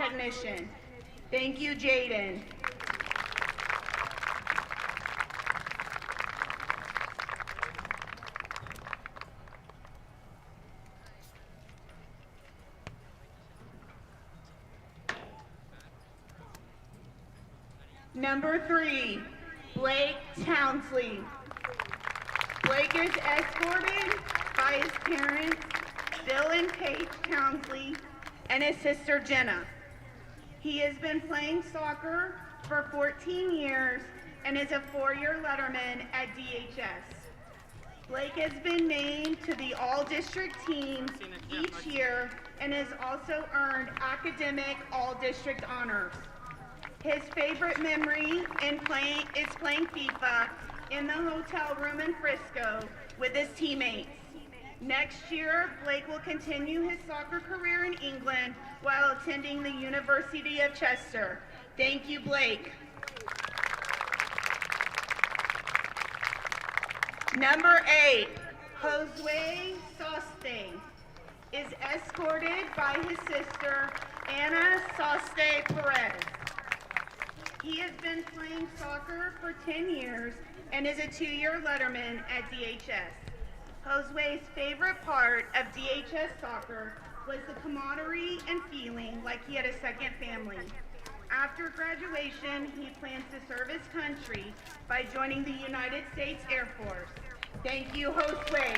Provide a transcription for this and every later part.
technician. Thank you, Jaden. Number 3, Blake Townsley. Blake is escorted by his parents, Bill and Paige Townsley, and his sister Jenna. He has been playing soccer for 14 years and is a 4-year letterman at DHS. Blake has been named to the all-district teams each year and has also earned academic all-district honors. His favorite memory is playing FIFA in the hotel room in Frisco with his teammates. Next year, Blake will continue his soccer career in England while attending the University of Chester. Thank you, Blake. Number 8, Josue Soste is escorted by his sister, Ana Soste Perez. He has been playing soccer for 10 years and is a 2-year letterman at DHS. Josue's favorite part of DHS soccer was the camaraderie and feeling like he had a second family. After graduation, he plans to serve his country by joining the United States Air Force. Thank you, Josue.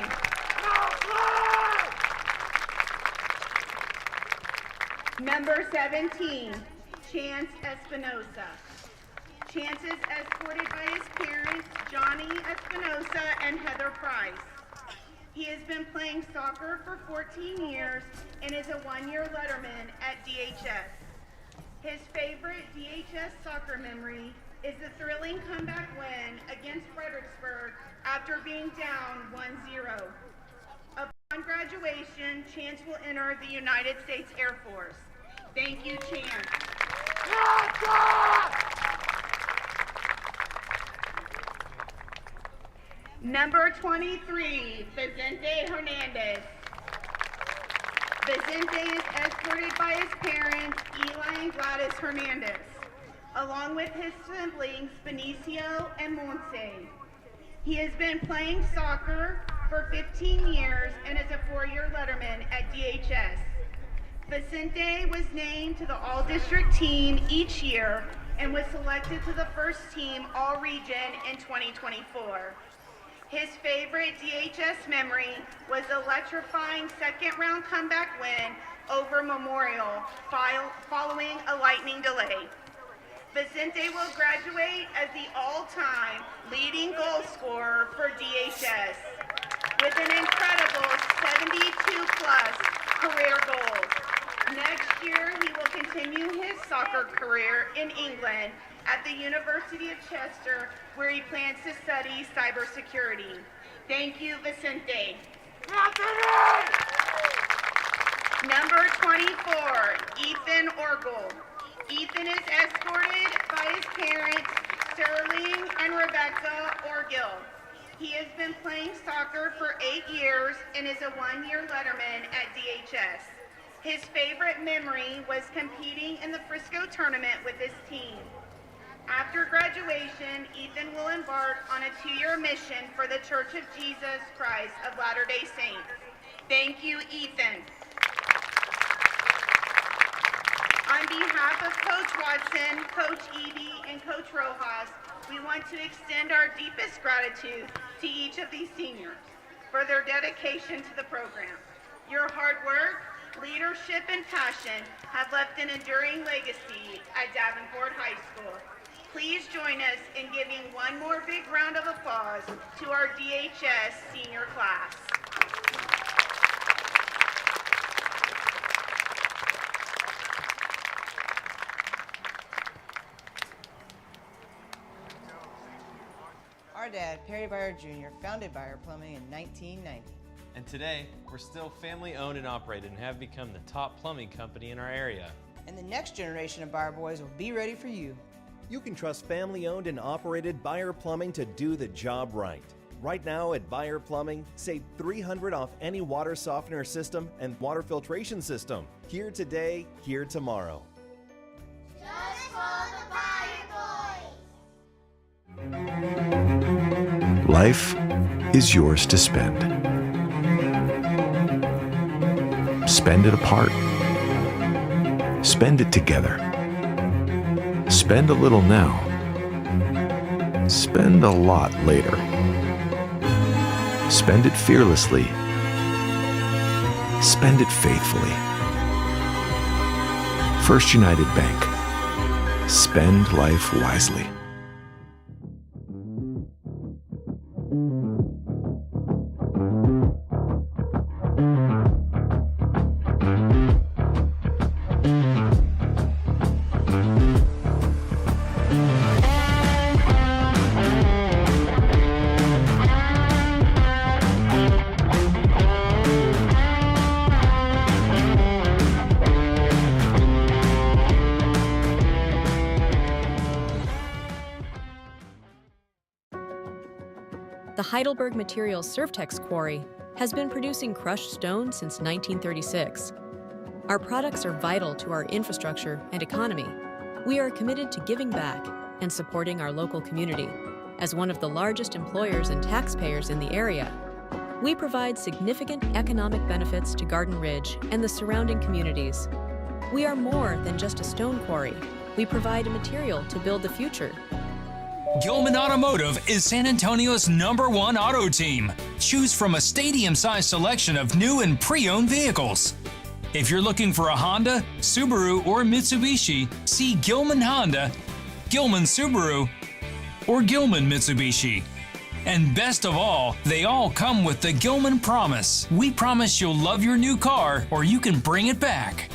Number 17, Chance Espinosa. Chance is escorted by his parents, Johnny Espinosa and Heather Price. He has been playing soccer for 14 years and is a 1-year letterman at DHS. His favorite DHS soccer memory is the thrilling comeback win against Fredericksburg after being down 1-0. Upon graduation, Chance will enter the United States Air Force. Thank you, Chance. Number 23, Vicente Hernandez. Vicente is escorted by his parents, Eli and Gladys Hernandez, along with his siblings, Benicio and Montse. He has been playing soccer for 15 years and is a 4-year letterman at DHS. Vicente was named to the all-district team each year and was selected to the first team all-region in 2024. His favorite DHS memory was the electrifying second-round comeback win over Memorial following a lightning delay. Vicente will graduate as the all-time leading goal scorer for DHS with an incredible 72-plus career goals. Next year, he will continue his soccer career in England at the University of Chester, where he plans to study cybersecurity. Thank you, Vicente. Number 24, Ethan Orgel. Ethan is escorted by his parents, Sterling and Rebecca Orgel. He has been playing soccer for 8 years and is a 1-year letterman at DHS. His favorite memory was competing in the Frisco tournament with his team. After graduation, Ethan will embark on a 2-year mission for the Church of Jesus Christ of Latter-day Saints. Thank you, Ethan. On behalf of Coach Watson, Coach Evie, and Coach Rojas, we want to extend our deepest gratitude to each of these seniors for their dedication to the program. Your hard work, leadership, and passion have left an enduring legacy at Davenport High School. Please join us in giving one more big round of applause to our DHS senior class. Our dad, Perry Byer Jr., founded Byer Plumbing in 1990. And today, we're still family-owned and operated and have become the top plumbing company in our area. And the next generation of Byer boys will be ready for you. You can trust family-owned and operated Byer Plumbing to do the job right. Right now at Byer Plumbing, save $300 off any water softener system and water filtration system. Here today, here tomorrow. Life is yours to spend. Spend it apart. Spend it together. Spend a little now. Spend a lot later. Spend it fearlessly. Spend it faithfully. First United Bank. Spend life wisely. The Heidelberg Materials Surftex Quarry has been producing crushed stone since 1936. Our products are vital to our infrastructure and economy. We are committed to giving back and supporting our local community. As one of the largest employers and taxpayers in the area, we provide significant economic benefits to Garden Ridge and the surrounding communities. We are more than just a stone quarry. We provide a material to build the future. Gilman Automotive is San Antonio's #1 auto team. Choose from a stadium-sized selection of new and pre-owned vehicles. If you're looking for a Honda, Subaru, or Mitsubishi, see Gilman Honda, Gilman Subaru, or Gilman Mitsubishi. And best of all, they all come with the Gilman Promise. We promise you'll love your new car or you can bring it back.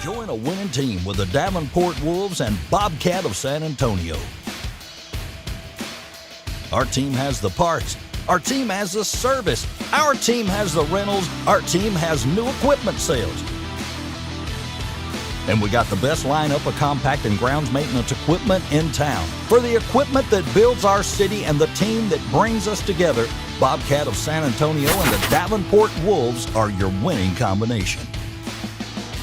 Join a winning team with the Davenport Wolves and Bobcat of San Antonio. Our team has the parts. Our team has the service. Our team has the rentals. Our team has new equipment sales. And we got the best lineup of compact and grounds maintenance equipment in town. For the equipment that builds our city and the team that brings us together, Bobcat of San Antonio and the Davenport Wolves are your winning combination.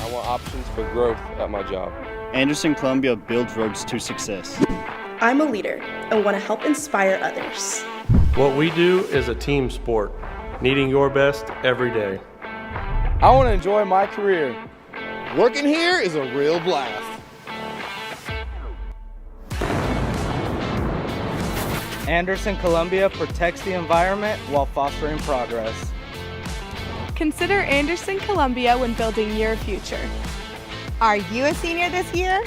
I want options for growth at my job. Anderson Columbia builds roads to success. I'm a leader and want to help inspire others. What we do is a team sport, needing your best every day. I want to enjoy my career. Working here is a real blast. Anderson Columbia protects the environment while fostering progress. Consider Anderson Columbia when building your future. Are you a senior this year?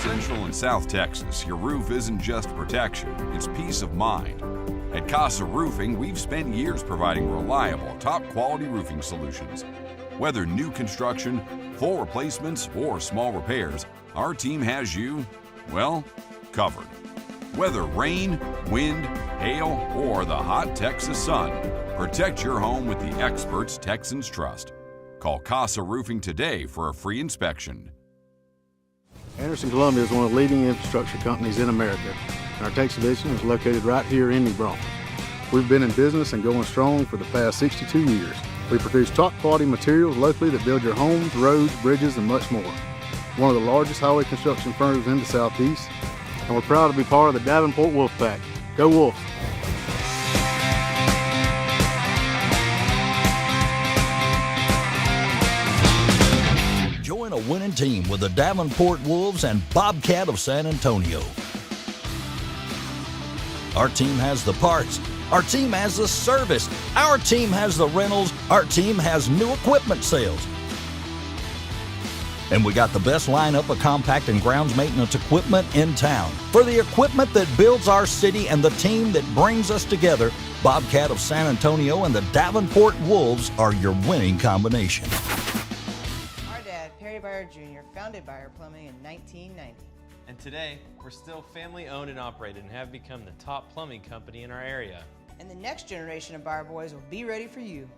Central and South Texas, your roof isn't just protection, it's peace of mind. At Casa Roofing, we've spent years providing reliable, top-quality roofing solutions. Whether new construction, full replacements, or small repairs, our team has you, well, covered. Whether rain, wind, hail, or the hot Texas sun, protect your home with the experts Texans trust. Call Casa Roofing today for a free inspection. Anderson Columbia is one of the leading infrastructure companies in America. Our Texas division is located right here in New Braunfels. We've been in business and going strong for the past 62 years. We produce top quality materials locally that build your homes, roads, bridges, and much more. One of the largest highway construction firms in the Southeast, and we're proud to be part of the Davenport Wolfpack. Go Wolves! Join a winning team with the Davenport Wolves and Bobcat of San Antonio. Our team has the parts. Our team has the service. Our team has the rentals. Our team has new equipment sales. And we got the best lineup of compact and grounds maintenance equipment in town. For the equipment that builds our city and the team that brings us together, Bobcat of San Antonio and the Davenport Wolves are your winning combination. Our dad, Perry Byer Jr., founded Byer Plumbing in 1990. And today, we're still family owned and operated and have become the top plumbing company in our area. And the next generation of Byer boys will be ready for you.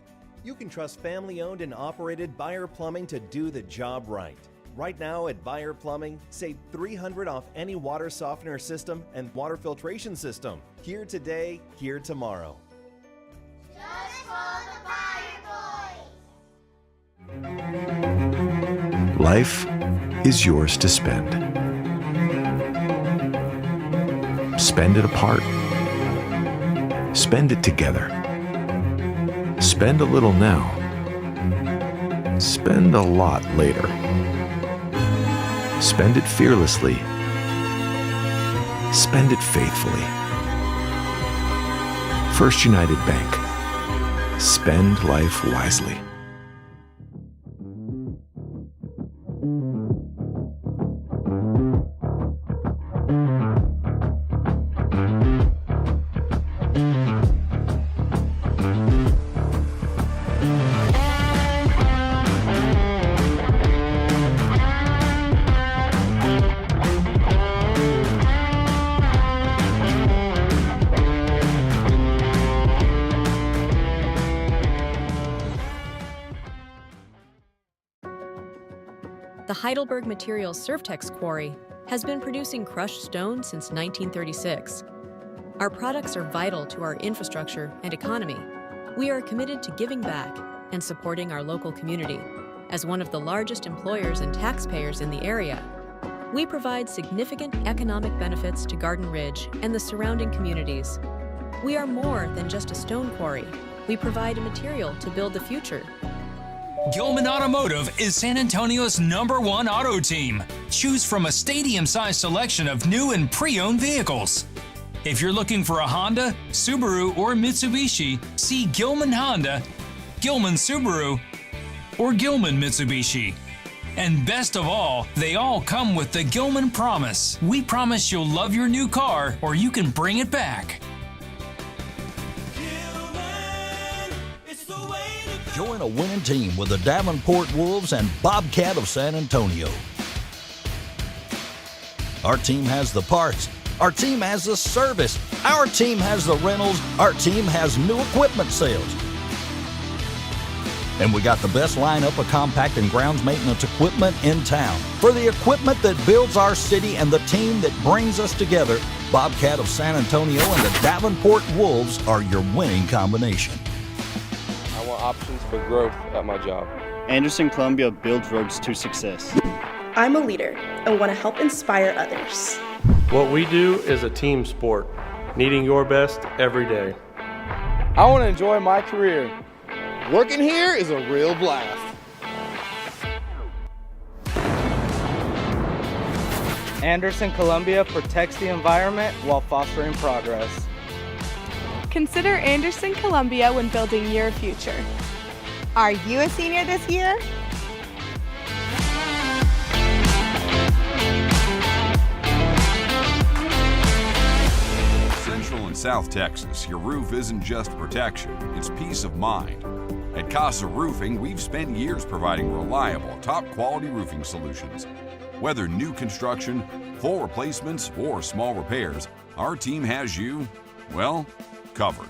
You can trust family-owned and operated Byer Plumbing to do the job right. Right now at Byer Plumbing, save $300 off any water softener system and water filtration system. Here today, here tomorrow. Just call the Byer boys. Life is yours to spend. Spend it apart. Spend it together. Spend a little now. Spend a lot later. Spend it fearlessly. Spend it faithfully. First United Bank. Spend life wisely. The Heidelberg Materials Surftex Quarry has been producing crushed stone since 1936. Our products are vital to our infrastructure and economy. We are committed to giving back and supporting our local community. As one of the largest employers and taxpayers in the area, we provide significant economic benefits to Garden Ridge and the surrounding communities. We are more than just a stone quarry. We provide a material to build the future. Gilman Automotive is San Antonio's #1 auto team. Choose from a stadium-sized selection of new and pre-owned vehicles. If you're looking for a Honda, Subaru, or Mitsubishi, see Gilman Honda, Gilman Subaru, or Gilman Mitsubishi. And best of all, they all come with the Gilman Promise. We promise you'll love your new car or you can bring it back. Join a winning team with the Davenport Wolves and Bobcat of San Antonio. Our team has the parts. Our team has the service. Our team has the rentals. Our team has new equipment sales. And we got the best lineup of compact and grounds maintenance equipment in town. For the equipment that builds our city and the team that brings us together, Bobcat of San Antonio and the Davenport Wolves are your winning combination. I want options for growth at my job. Anderson Columbia builds roads to success. I'm a leader and want to help inspire others. What we do is a team sport, needing your best every day. I want to enjoy my career. Working here is a real blast. Anderson Columbia protects the environment while fostering progress. Consider Anderson Columbia when building your future. Are you a senior this year? Central and South Texas, your roof isn't just protection, it's peace of mind. At Casa Roofing, we've spent years providing reliable, top-quality roofing solutions. Whether new construction, full replacements, or small repairs, our team has you, well, covered.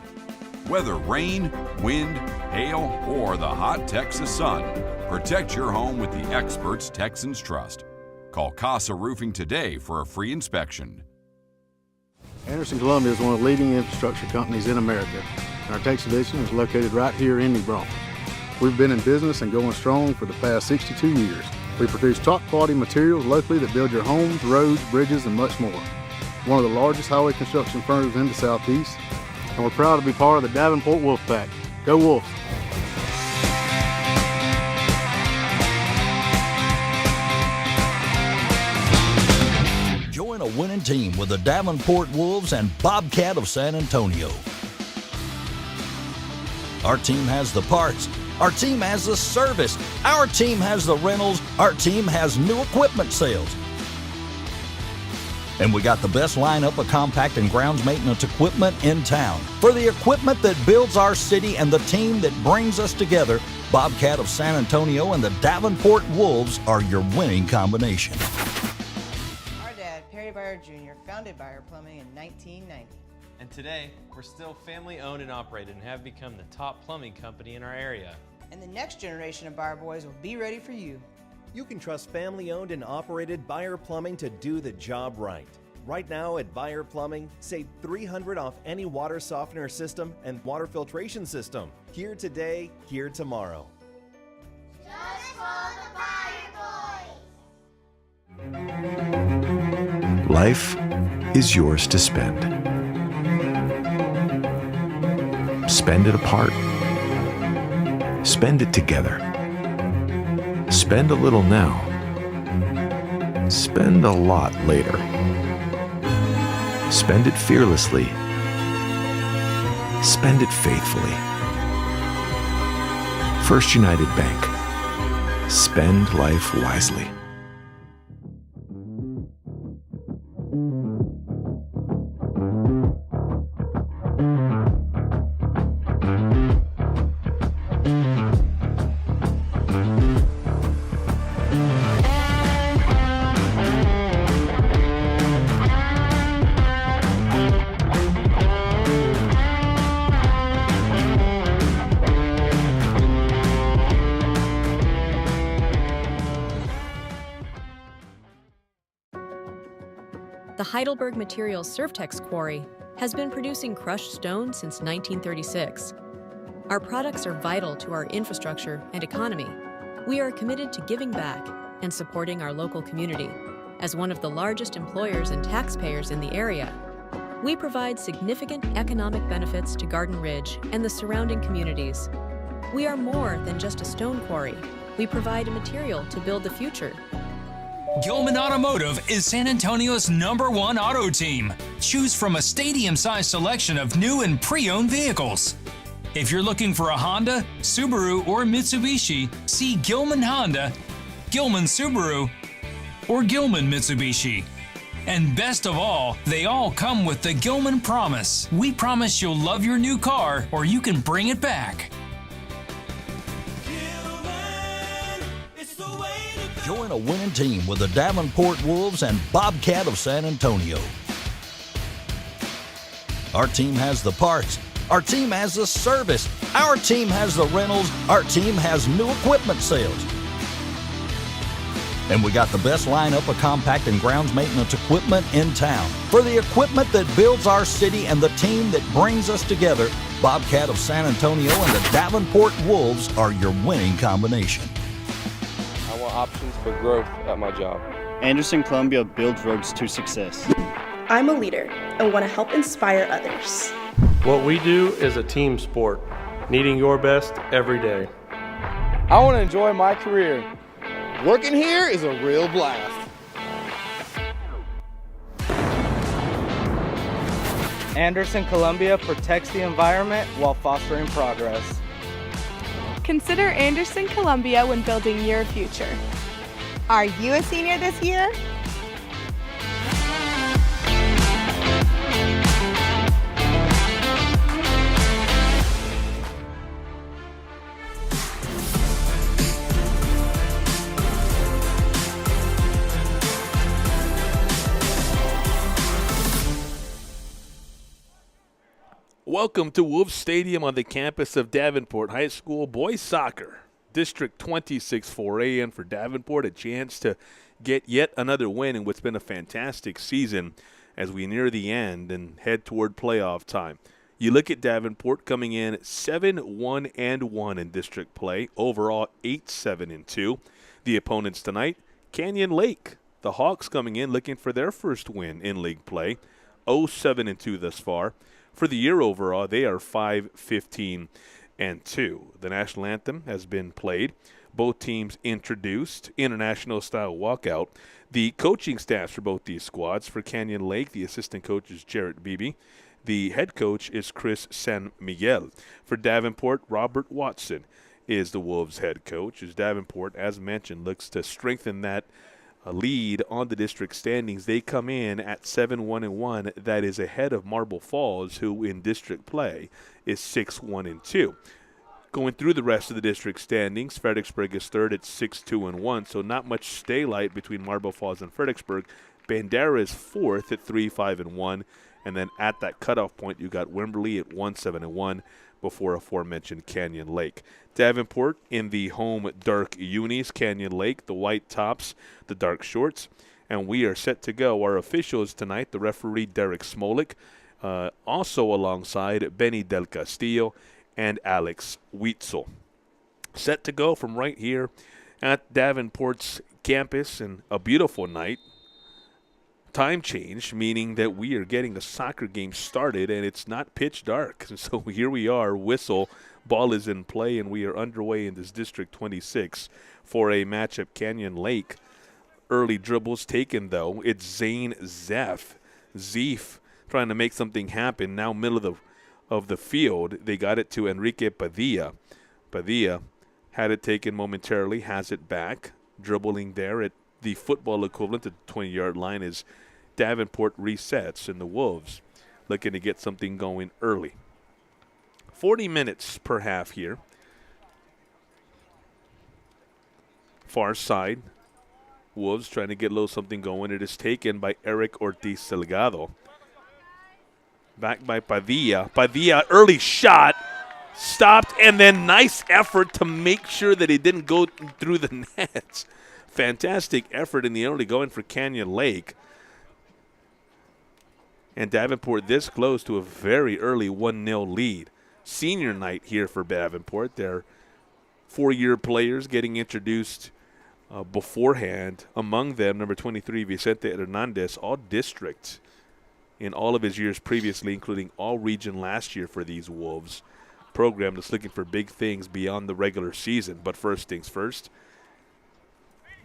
Whether rain, wind, hail, or the hot Texas sun, protect your home with the experts Texans trust. Call Casa Roofing today for a free inspection. Anderson Columbia is one of the leading infrastructure companies in America, and our Texas division is located right here in New Braunfels. We've been in business and going strong for the past 62 years. We produce top quality materials locally that build your homes, roads, bridges, and much more. One of the largest highway construction firms in the Southeast, and we're proud to be part of the Davenport Wolf Pack. Go Wolves! Join a winning team with the Davenport Wolves and Bobcat of San Antonio. Our team has the parts. Our team has the service. Our team has the rentals. Our team has new equipment sales. And we got the best lineup of compact and grounds maintenance equipment in town. For the equipment that builds our city and the team that brings us together, Bobcat of San Antonio and the Davenport Wolves are your winning combination. Our dad, Perry Byer Jr., founded Byer Plumbing in 1990. And today, we're still family owned and operated and have become the top plumbing company in our area. And the next generation of Byer boys will be ready for you. You can trust family-owned and operated Byer Plumbing to do the job right. Right now at Byer Plumbing, save $300 off any water softener system and water filtration system. Here today, here tomorrow. Just Life is yours to spend. Spend it apart. Spend it together. Spend a little now. Spend a lot later. Spend it fearlessly. Spend it faithfully. First United Bank. Spend life wisely. The Heidelberg Materials Surftex Quarry has been producing crushed stone since 1936. Our products are vital to our infrastructure and economy. We are committed to giving back and supporting our local community. As one of the largest employers and taxpayers in the area, we provide significant economic benefits to Garden Ridge and the surrounding communities. We are more than just a stone quarry. We provide a material to build the future. Gilman Automotive is San Antonio's #1 auto team. Choose from a stadium-sized selection of new and pre-owned vehicles. If you're looking for a Honda, Subaru, or Mitsubishi, see Gilman Honda, Gilman Subaru, or Gilman Mitsubishi. And best of all, they all come with the Gilman Promise. We promise you'll love your new car or you can bring it back. Join a winning team with the Davenport Wolves and Bobcat of San Antonio. Our team has the parts. Our team has the service. Our team has the rentals. Our team has new equipment sales. And we got the best lineup of compact and grounds maintenance equipment in town. For the equipment that builds our city and the team that brings us together, Bobcat of San Antonio and the Davenport Wolves are your winning combination. I want options for growth at my job. Anderson Columbia builds roads to success. I'm a leader and want to help inspire others. What we do is a team sport, needing your best every day. I want to enjoy my career. Working here is a real blast. Anderson Columbia protects the environment while fostering progress. Consider Anderson Columbia when building your future. Are you a senior this year? Welcome to Wolves Stadium on the campus of Davenport High School Boys Soccer. District 26 4A in for Davenport, a chance to get yet another win in what's been a fantastic season as we near the end and head toward playoff time. You look at Davenport coming in 7-1-1 in district play, overall 8-7-2. The opponents tonight, Canyon Lake. The Hawks coming in looking for their first win in league play, 0-7-2 thus far. For the year overall, they are 5-15-2. The national anthem has been played. Both teams introduced, international-style walkout. The coaching staffs for both these squads. For Canyon Lake, the assistant coach is Jarrett Beebe. The head coach is Chris San Miguel. For Davenport, Robert Watson is the Wolves' head coach. As Davenport, as mentioned, looks to strengthen that lead on the district standings. They come in at 7-1-1. That is ahead of Marble Falls, who in district play is 6-1-2. Going through the rest of the district standings, Fredericksburg is third at 6-2-1, so not much daylight between Marble Falls and Fredericksburg. Bandera is fourth at 3-5-1, and then at that cutoff point, you got Wimberley at 1-7-1 before aforementioned Canyon Lake. Davenport in the home dark unis, Canyon Lake, the white tops, the dark shorts, and we are set to go. Our officials tonight, the referee Derek Smolik, also alongside Benny Del Castillo and Alex Witzel. Set to go from right here at Davenport's campus, and a beautiful night. time change, meaning that we are getting a soccer game started and it's not pitch dark. And so here we are, whistle, ball is in play, and we are underway in this District 26 for a match at Canyon Lake. Early dribbles taken, though. It's Zane Zeef trying to make something happen. Now middle of the field, they got it to Enrique Padilla. Padilla had it taken momentarily, has it back, dribbling there at the football equivalent at the 20-yard line as Davenport resets, and the Wolves looking to get something going early. 40 minutes per half here. Far side, Wolves trying to get a little something going. It is taken by Eric Ortiz Salgado. Back by Padilla. Padilla, early shot, stopped, and then nice effort to make sure that it didn't go through the nets. Fantastic effort in the early going for Canyon Lake. And Davenport this close to a very early 1-0 lead. Senior night here for Davenport. Their 4-year players getting introduced beforehand. Among them, number 23, Vicente Hernandez, all district in all of his years previously, including all region last year for these Wolves. Program that's looking for big things beyond the regular season. But first things first,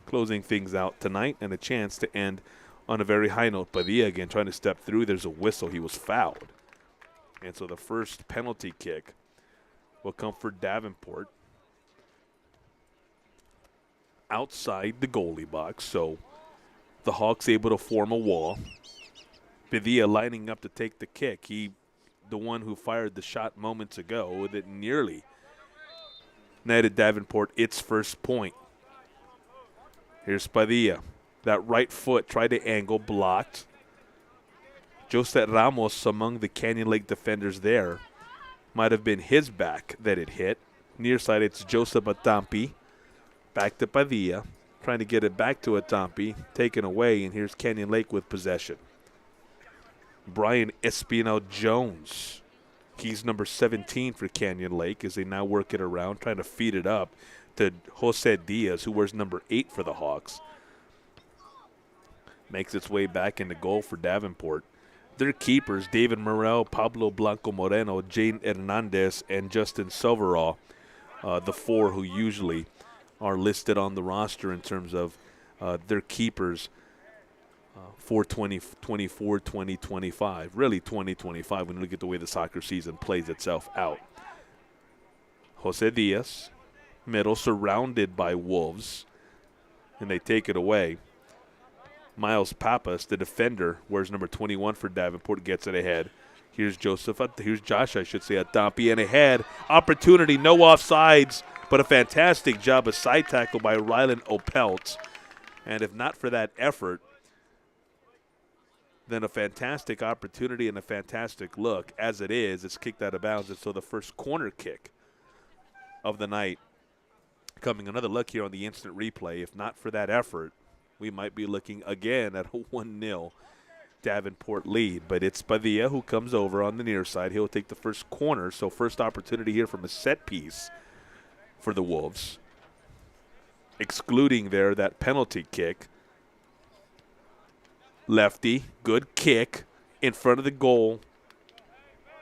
closing things out tonight and a chance to end on a very high note. Padilla again trying to step through. There's a whistle. He was fouled. And so the first penalty kick will come for Davenport outside the goalie box. So the Hawks able to form a wall. Padilla lining up to take the kick. He, the one who fired the shot moments ago, that nearly netted Davenport its first point. Here's Padilla. That right foot tried to angle, blocked. Josette Ramos among the Canyon Lake defenders there. Might have been his back that it hit. Near side, it's Joseph Atampi. Back to Padilla. Trying to get it back to Atampi. Taken away, and here's Canyon Lake with possession. Brian Espinal-Jones. He's number 17 for Canyon Lake as they now work it around, trying to feed it up to Jose Diaz, who wears number 8 for the Hawks. Makes its way back into goal for Davenport. Their keepers, David Morel, Pablo Blanco Moreno, Jane Hernandez, and Justin Silverall, the 4 who usually are listed on the roster in terms of their keepers for 2024, 2025. Really 2025 when you look at the way the soccer season plays itself out. Jose Diaz, middle, surrounded by Wolves, and they take it away. Miles Pappas, the defender, wears number 21 for Davenport, gets it ahead. Here's Josh, I should say, Atampi, and ahead. Opportunity, no offsides, but a fantastic job, a side tackle by Rylan Opelt. And if not for that effort, then a fantastic opportunity and a fantastic look. As it is, it's kicked out of bounds, and so the first corner kick of the night coming. Another look here on the instant replay. If not for that effort, we might be looking again at a 1-0 Davenport lead. But it's Padilla who comes over on the near side. He'll take the first corner, so first opportunity here from a set piece for the Wolves. Excluding there that penalty kick. Lefty, good kick in front of the goal.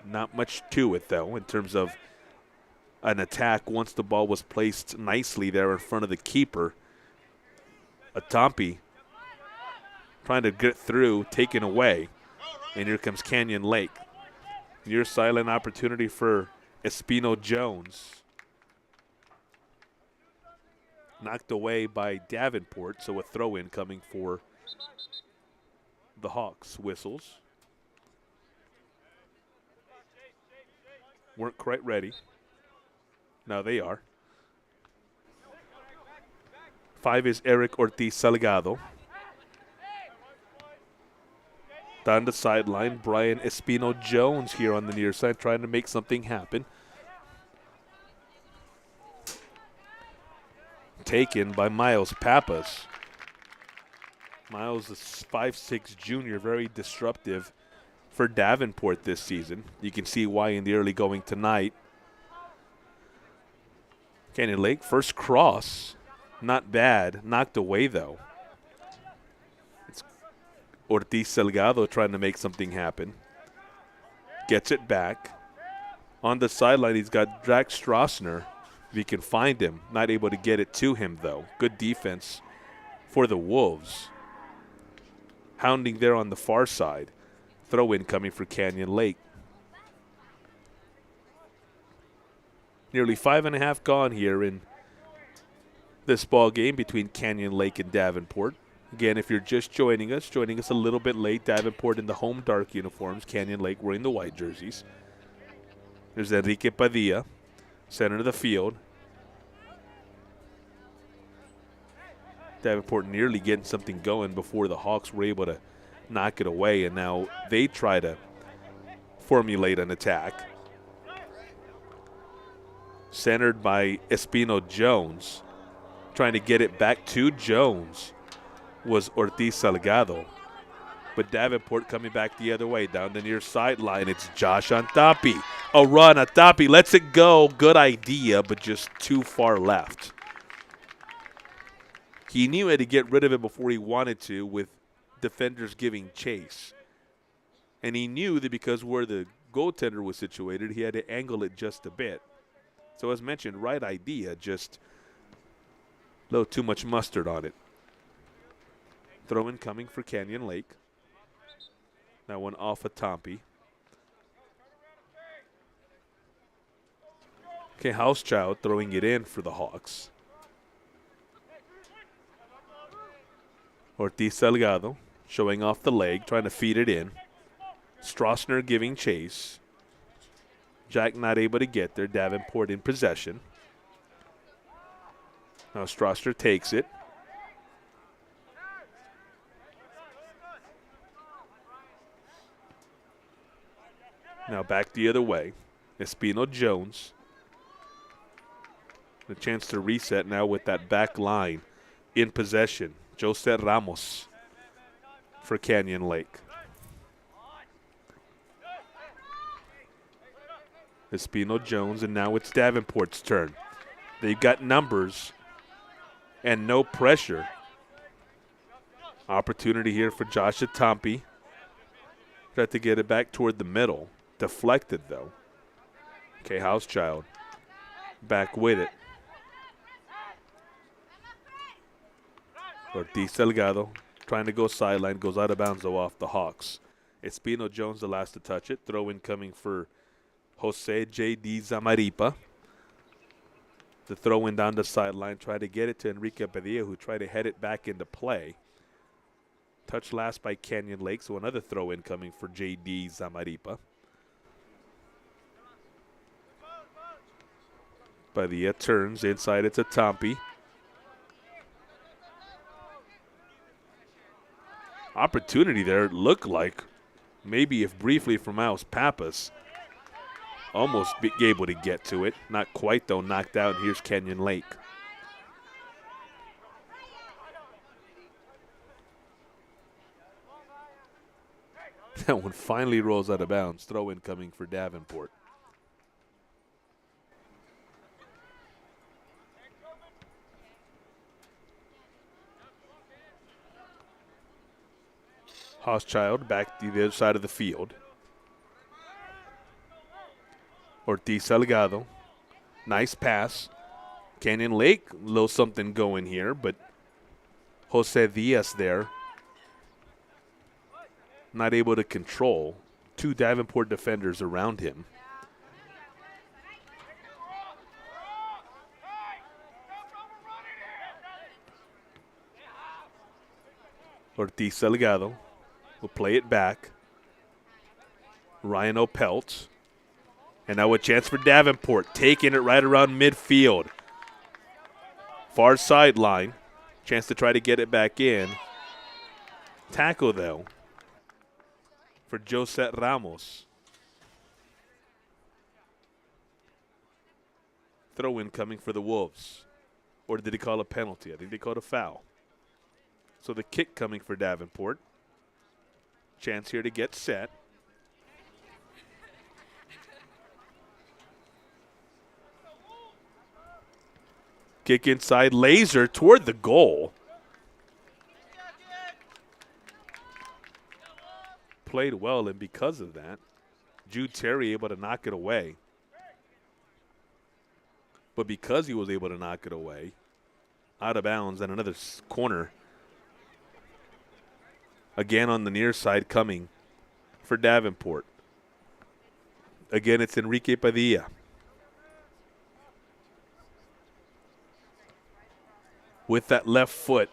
Not much to it, though, in terms of an attack once the ball was placed nicely there in front of the keeper. Atampi trying to get through, taken away. And here comes Canyon Lake. Near silent opportunity for Espino-Jones. Knocked away by Davenport, so a throw-in coming for the Hawks. Whistles. Weren't quite ready. Now they are. 5 is Eric Ortiz Salgado. Down the sideline, Brian Espino-Jones here on the near side trying to make something happen. Taken by Miles Pappas. Miles is 5'6" junior, very disruptive for Davenport this season. You can see why in the early going tonight. Canyon Lake, first cross. Not bad. Knocked away, though. It's Ortiz Salgado trying to make something happen. Gets it back. On the sideline, he's got Drac Stroessner, if he can find him. Not able to get it to him, though. Good defense for the Wolves. Hounding there on the far side. Throw-in coming for Canyon Lake. Nearly 5.5 gone here in this ball game between Canyon Lake and Davenport. Again, if you're just joining us a little bit late, Davenport in the home dark uniforms, Canyon Lake wearing the white jerseys. There's Enrique Padilla, center of the field. Davenport nearly getting something going before the Hawks were able to knock it away, and now they try to formulate an attack. Centered by Espino Jones. Trying to get it back to Jones was Ortiz Salgado. But Davenport coming back the other way down the near sideline. It's Josh Antapi. A run. Antapi lets it go. Good idea, but just too far left. He knew he had to get rid of it before he wanted to, with defenders giving chase. And he knew that because where the goaltender was situated, he had to angle it just a bit. So as mentioned, right idea, just a little too much mustard on it. Throw-in coming for Canyon Lake. That one off of Tompe. Okay, Housechild throwing it in for the Hawks. Ortiz Salgado showing off the leg, trying to feed it in. Stroessner giving chase. Jack not able to get there. Davenport in possession. Now Stroessner takes it. Now back the other way. Espino Jones. A chance to reset now with that back line in possession. Jose Ramos for Canyon Lake. Espino Jones, and now it's Davenport's turn. They've got numbers and no pressure. Opportunity here for Josh Tompe. Tried to get it back toward the middle. Deflected, though. Okay, Housechild back with it. Ortiz Salgado trying to go sideline, goes out of bounds, though, off the Hawks. Espino Jones the last to touch it. Throw-in coming for Jose J.D. Zamaripa. The throw-in down the sideline, try to get it to Enrique Padilla, who tried to head it back into play. Touch last by Canyon Lake, so another throw-in coming for J.D. Zamaripa. Padilla turns inside, it's a Tompe. Opportunity there, it looked like, maybe if briefly from Miles Pappas. Almost be able to get to it. Not quite, though, knocked out. Here's Canyon Lake. That one finally rolls out of bounds. Throw-in coming for Davenport. Housechild back to the other side of the field. Ortiz Salgado. Nice pass. Canyon Lake, a little something going here, but Jose Diaz there. Not able to control. Two Davenport defenders around him. Ortiz Salgado will play it back. Ryan Opelt. And now a chance for Davenport, taking it right around midfield. Far sideline. Chance to try to get it back in. Tackle, though, for Josette Ramos. Throw-in coming for the Wolves. Or did he call a penalty? I think they called a foul. So the kick coming for Davenport. Chance here to get set. Kick inside, laser toward the goal. played well, and because of that, Jude Terry able to knock it away. But because he was able to knock it away, out of bounds and another corner. Again on the near side coming for Davenport. Again, it's Enrique Padilla. With that left foot,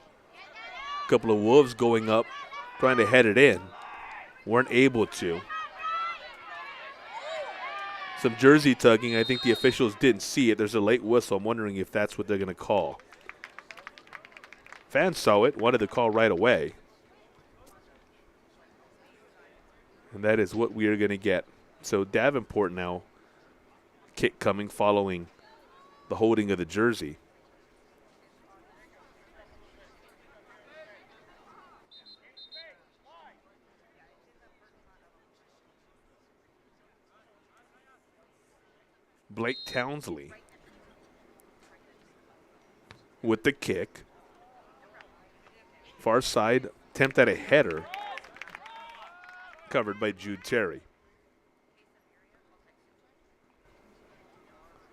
a couple of Wolves going up, trying to head it in. Weren't able to. Some jersey tugging. I think the officials didn't see it. There's a late whistle. I'm wondering if that's what they're going to call. Fans saw it, wanted to call right away. And that is what we are going to get. So Davenport now, kick coming following the holding of the jersey. Blake Townsley with the kick. Far side, attempt at a header. Covered by Jude Terry.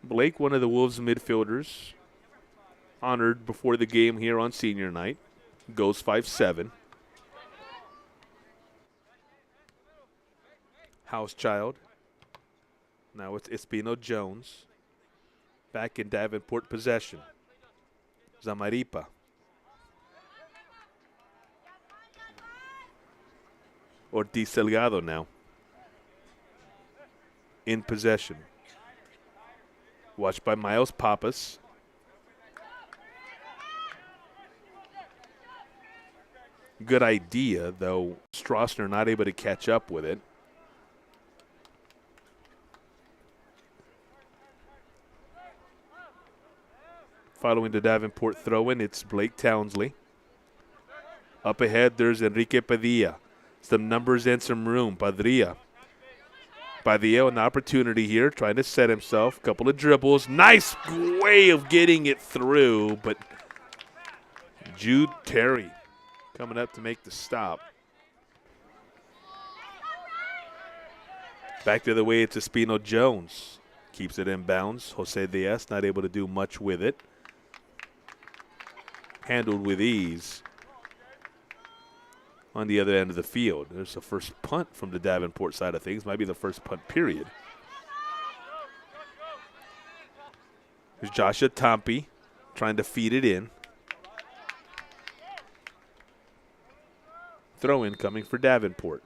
Blake, one of the Wolves midfielders, honored before the game here on senior night. Goes 5'7". Housechild. Now it's Espino Jones. Back in Davenport possession. Zamaripa. Ortiz Delgado now in possession. Watched by Miles Pappas. Good idea, though Stroessner not able to catch up with it. Following the Davenport throw-in, it's Blake Townsley. Up ahead, there's Enrique Padilla. Some numbers and some room. Padilla an opportunity here, trying to set himself. Couple of dribbles. Nice way of getting it through, but Jude Terry coming up to make the stop. Back the other way, it's Espino Jones. Keeps it in bounds. Jose Diaz not able to do much with it. Handled with ease. On the other end of the field. There's the first punt from the Davenport side of things. Might be the first punt period. There's Joshua Tompe trying to feed it in. Throw in coming for Davenport.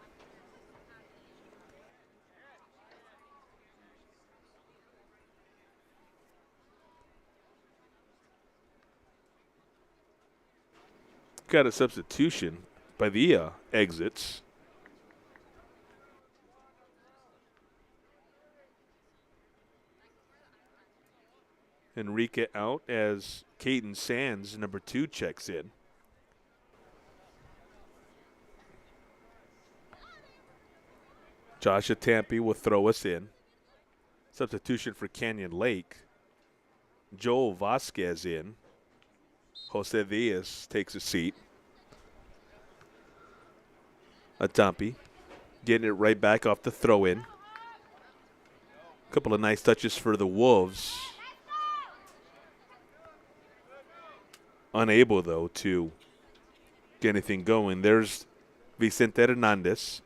Got a substitution. Padilla exits. Enrique out as Caden Sands, number 2, checks in. Joshua Tampe will throw us in. Substitution for Canyon Lake. Joel Vasquez in. Jose Diaz takes a seat. Atampi getting it right back off the throw-in. A couple of nice touches for the Wolves. Unable, though, to get anything going. There's Vicente Hernandez.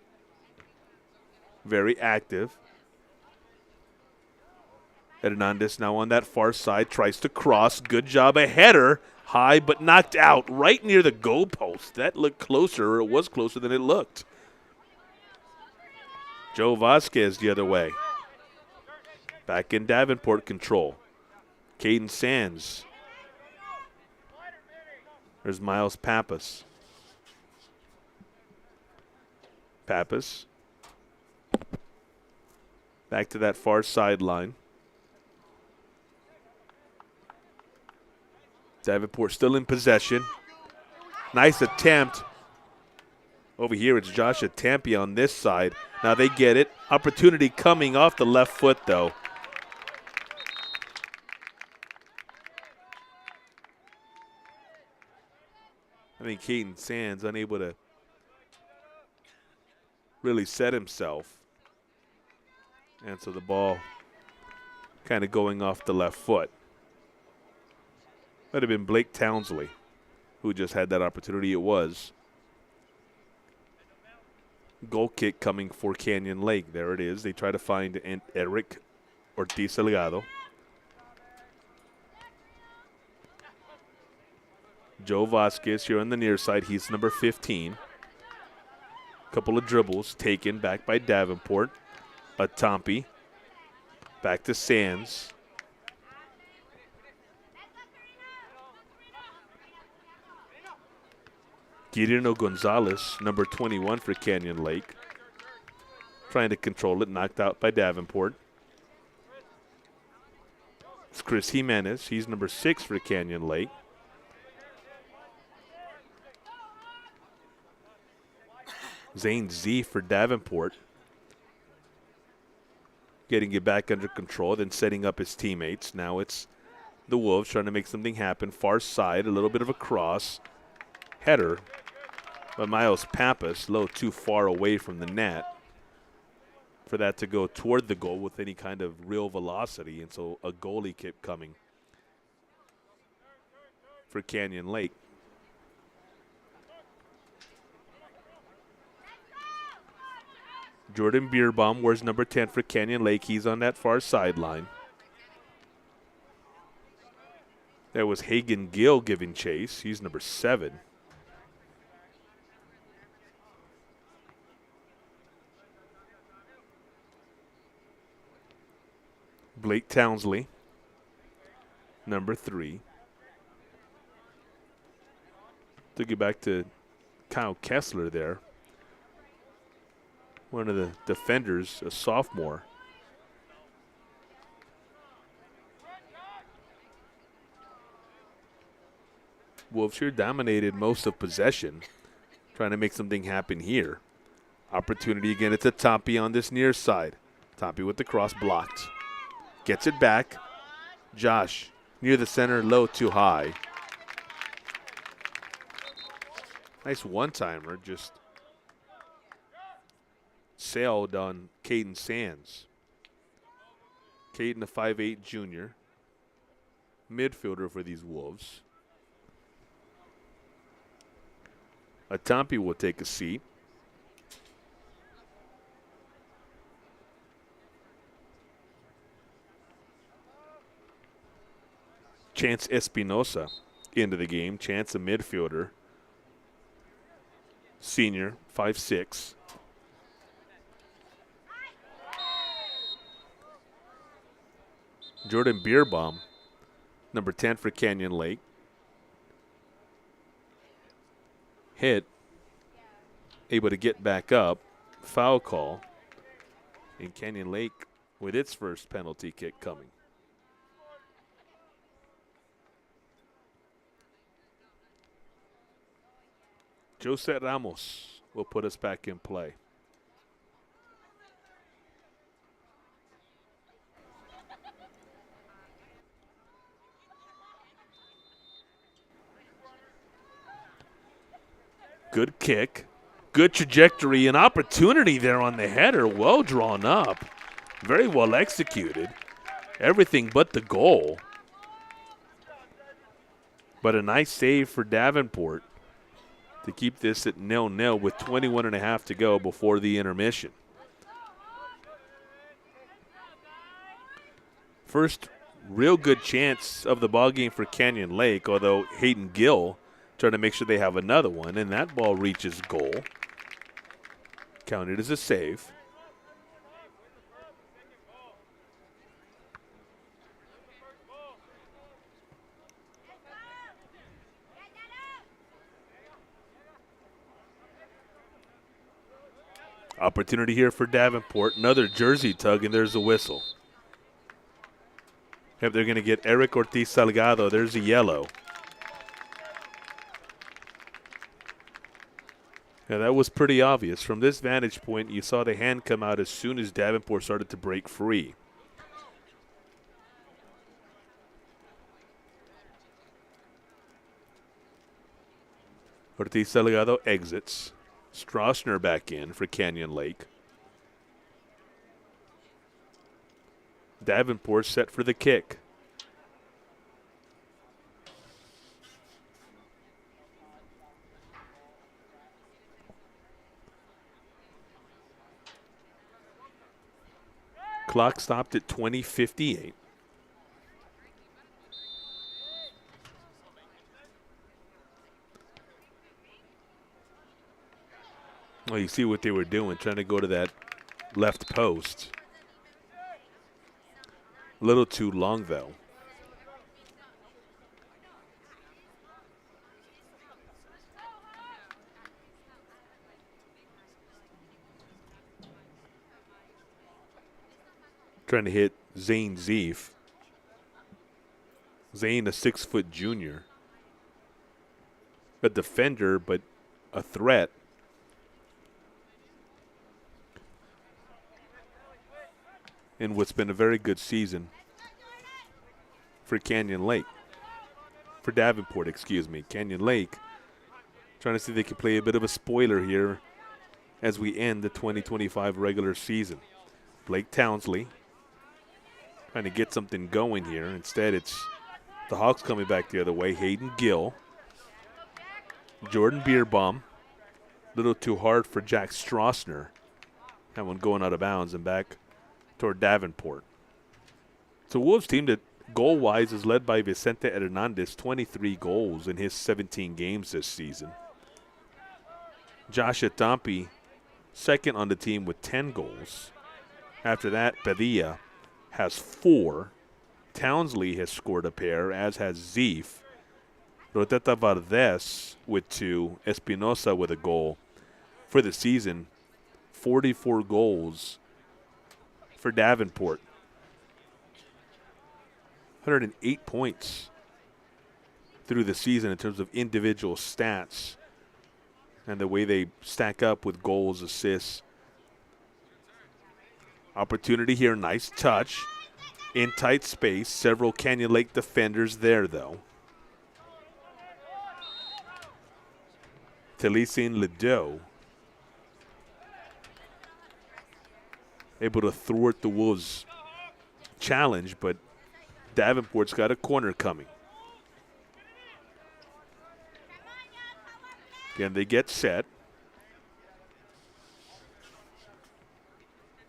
Very active. Hernandez now on that far side. Tries to cross. Good job. A header. High but knocked out right near the goal post. That looked closer, or it was closer than it looked. Joe Vasquez the other way. Back in Davenport control. Caden Sands. There's Miles Pappas. Pappas. Back to that far sideline. Davenport still in possession. Nice attempt. Over here, it's Joshua Tampe on this side. Now they get it. Opportunity coming off the left foot, though. I think Caden Sands unable to really set himself. And so the ball kind of going off the left foot. Might have been Blake Townsley who just had that opportunity. It was. Goal kick coming for Canyon Lake. There it is. They try to find Eric Ortiz Salgado. Joe Vasquez here on the near side. He's number 15. Couple of dribbles taken back by Davenport. Atampi. Back to Sands. Guillermo Gonzalez, number 21 for Canyon Lake. Trying to control it, knocked out by Davenport. It's Chris Jimenez. He's number 6 for Canyon Lake. Zane Z for Davenport. Getting it back under control, then setting up his teammates. Now it's the Wolves trying to make something happen. Far side, a little bit of a cross. Header by Miles Pappas, a little too far away from the net for that to go toward the goal with any kind of real velocity. And so a goalie kick coming for Canyon Lake. Jordan Beerbaum wears number 10 for Canyon Lake. He's on that far sideline. There was Hagen Gill giving chase. He's number 7. Blake Townsley, number 3. Took it back to Kyle Kessler there. One of the defenders, a sophomore. Wolves here dominated most of possession, trying to make something happen here. Opportunity again. It's a Atampi on this near side. Atampi with the cross, blocked. Gets it back. Josh near the center, low, too high. Nice one-timer, just sailed on Caden Sands. Caden, a 5'8" junior, midfielder for these Wolves. Atampi will take a seat. Chance Espinosa into the game. Chance, a midfielder. Senior, 5'6". Jordan Beerbaum, number 10 for Canyon Lake. Hit, able to get back up. Foul call. And Canyon Lake with its first penalty kick coming. Jose Ramos will put us back in play. Good kick, good trajectory, and opportunity there on the header. Well drawn up, very well executed. Everything but the goal. But a nice save for Davenport to keep this at 0-0 with 21.5 to go before the intermission. First real good chance of the ball game for Canyon Lake, although Hayden Gill trying to make sure they have another one, and that ball reaches goal. Counted as a save. Opportunity here for Davenport. Another jersey tug, and there's a whistle. If they're going to get Eric Ortiz Salgado, there's a yellow. Yeah, that was pretty obvious. From this vantage point, you saw the hand come out as soon as Davenport started to break free. Ortiz Salgado exits. Stroessner back in for Canyon Lake. Davenport set for the kick. Clock stopped at 20:58. Well, you see what they were doing, trying to go to that left post. A little too long, though. Trying to hit Zane Zeef. Zane, a 6-foot junior. A defender, but a threat. In what's been a very good season for Canyon Lake. For Davenport, excuse me. Canyon Lake trying to see if they can play a bit of a spoiler here as we end the 2025 regular season. Blake Townsley trying to get something going here. Instead, it's the Hawks coming back the other way. Hayden Gill. Jordan Beerbaum. A little too hard for Jack Stroessner. That one going out of bounds and back toward Davenport. So Wolves team that goal-wise is led by Vicente Hernandez, 23 goals in his 17 games this season. Josh Atampi, second on the team with 10 goals. After that, Padilla has 4. Townsley has scored a pair, as has Zeef. Roteta Valdez with 2. Espinosa with a goal. For the season, 44 goals for Davenport. 108 points through the season in terms of individual stats and the way they stack up with goals, assists. Opportunity here, nice touch. In tight space, several Canyon Lake defenders there, though. Talisin Ledoux able to thwart the Wolves' challenge, but Davenport's got a corner coming. Again, they get set.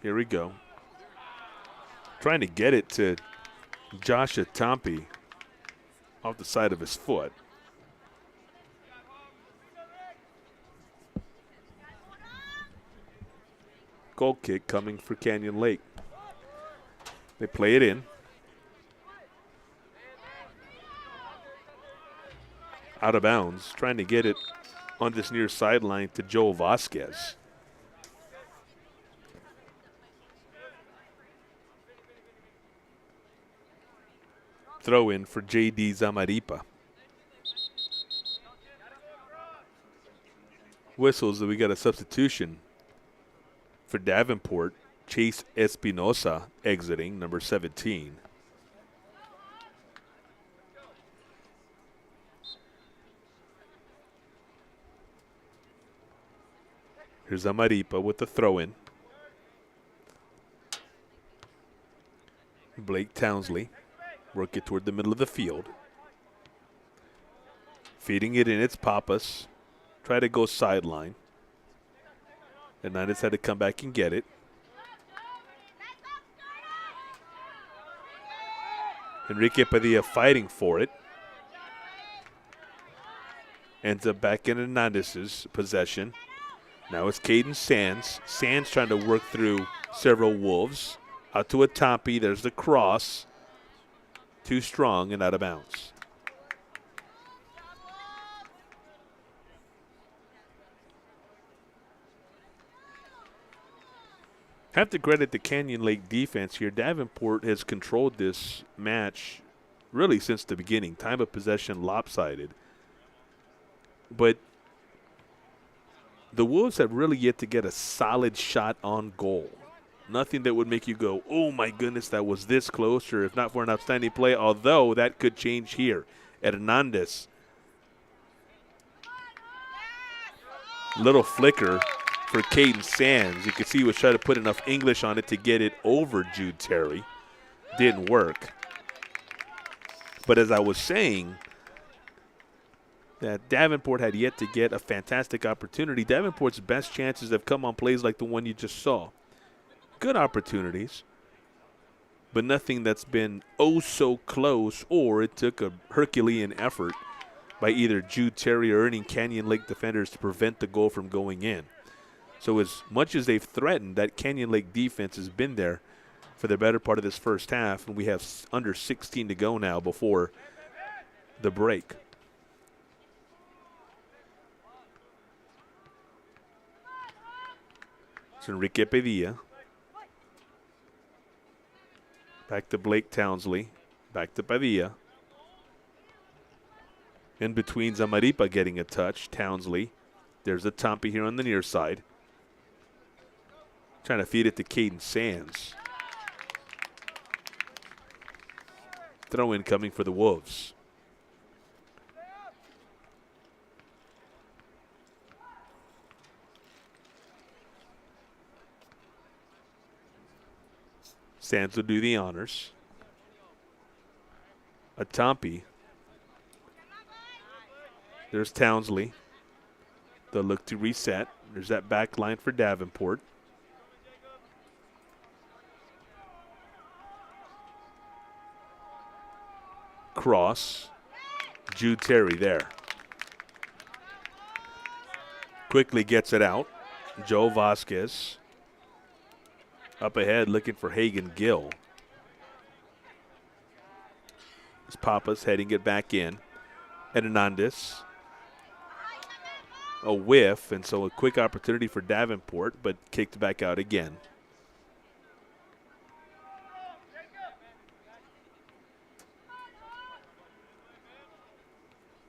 Here we go. Trying to get it to Josh Atampi off the side of his foot. Goal kick coming for Canyon Lake. They play it in. Out of bounds, trying to get it on this near sideline to Joe Vasquez. Throw in for J.D. Zamaripa. Whistles that we got a substitution for Davenport. Chase Espinosa exiting, number 17. Here's Zamaripa with the throw-in. Blake Townsley. Work it toward the middle of the field. Feeding it in, it's Pappas. Try to go sideline. Hernandez had to come back and get it. Enrique Padilla fighting for it. Ends up back in Hernandez's possession. Now it's Caden Sands. Sands trying to work through several Wolves. Out to Atampi. There's the cross. Too strong and out of bounds. Have to credit the Canyon Lake defense here. Davenport has controlled this match really since the beginning. Time of possession lopsided. But the Wolves have really yet to get a solid shot on goal. Nothing that would make you go, oh my goodness, that was this close, or if not for an outstanding play, although that could change here. Hernandez Little flicker for Caden Sands. You could see he was trying to put enough English on it to get it over Jude Terry. Didn't work. But as I was saying, that Davenport had yet to get a fantastic opportunity. Davenport's best chances have come on plays like the one you just saw. Good opportunities, but nothing that's been oh so close, or it took a Herculean effort by either Jude Terry or any Canyon Lake defenders to prevent the goal from going in. So as much as they've threatened, that Canyon Lake defense has been there for the better part of this first half, and we have under 16 to go now before the break. It's Enrique Padilla. Back to Blake Townsley. Back to Padilla. In between, Zamaripa getting a touch. Townsley. There's a Tompe here on the near side. Trying to feed it to Caden Sands. Throw in coming for the Wolves. Sands will do the honors. A Tompe. There's Townsley. They'll look to reset. There's that back line for Davenport. Cross. Jude Terry there. Quickly gets it out. Joe Vasquez. Up ahead looking for Hagen Gill. As Papa's heading it back in. Hernandez. A whiff, and so a quick opportunity for Davenport, but kicked back out again.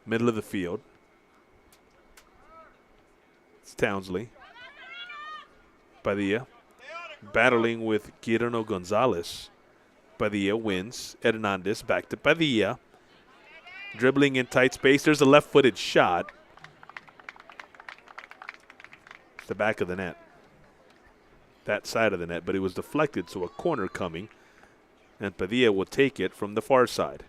Middle of the field. It's Townsley. Padilla. Battling with Guillermo Gonzalez. Padilla wins. Hernandez back to Padilla. Dribbling in tight space. There's a left-footed shot. It's the back of the net. That side of the net, but it was deflected, so a corner coming. And Padilla will take it from the far side.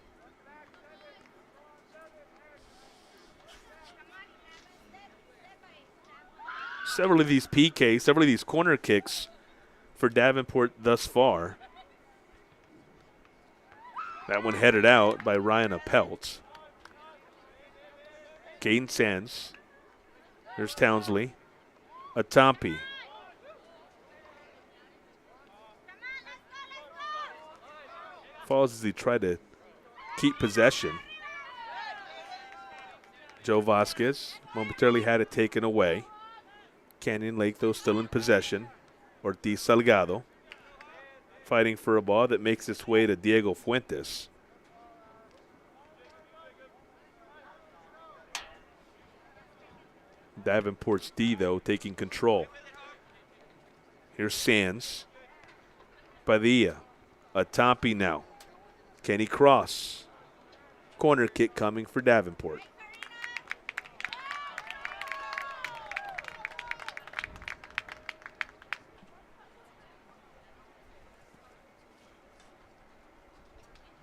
Several of these PKs, several of these corner kicks for Davenport thus far. That one headed out by Ryan Appelt. Caden Sands. There's Townsley. A Tompe. Falls as he tried to keep possession. Joe Vasquez momentarily had it taken away. Canyon Lake, though, still in possession. Ortiz Salgado fighting for a ball that makes its way to Diego Fuentes. Davenport's D, though, taking control. Here's Sands. Padilla. A Tompe now. Can he cross? Corner kick coming for Davenport.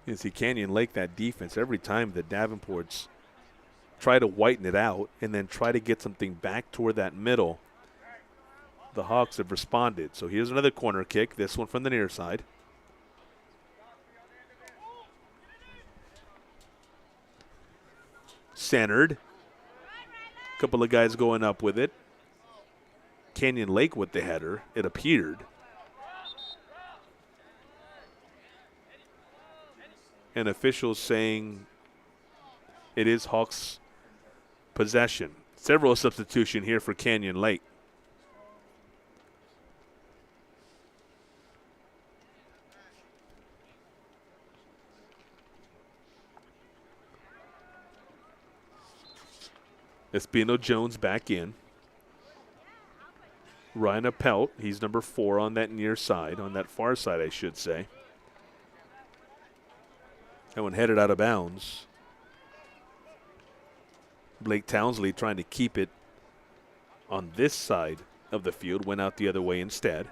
You see Canyon Lake, that defense, every time the Davenports try to whiten it out and then try to get something back toward that middle, the Hawks have responded. So here's another corner kick, this one from the near side. Centered. A couple of guys going up with it. Canyon Lake with the header, it appeared. And officials saying it is Hawks' possession. Several substitution here for Canyon Lake. Espino Jones back in. Ryan Appelt, he's number 4 on that near side, on that far side, I should say. That one headed out of bounds. Blake Townsley trying to keep it on this side of the field, went out the other way instead.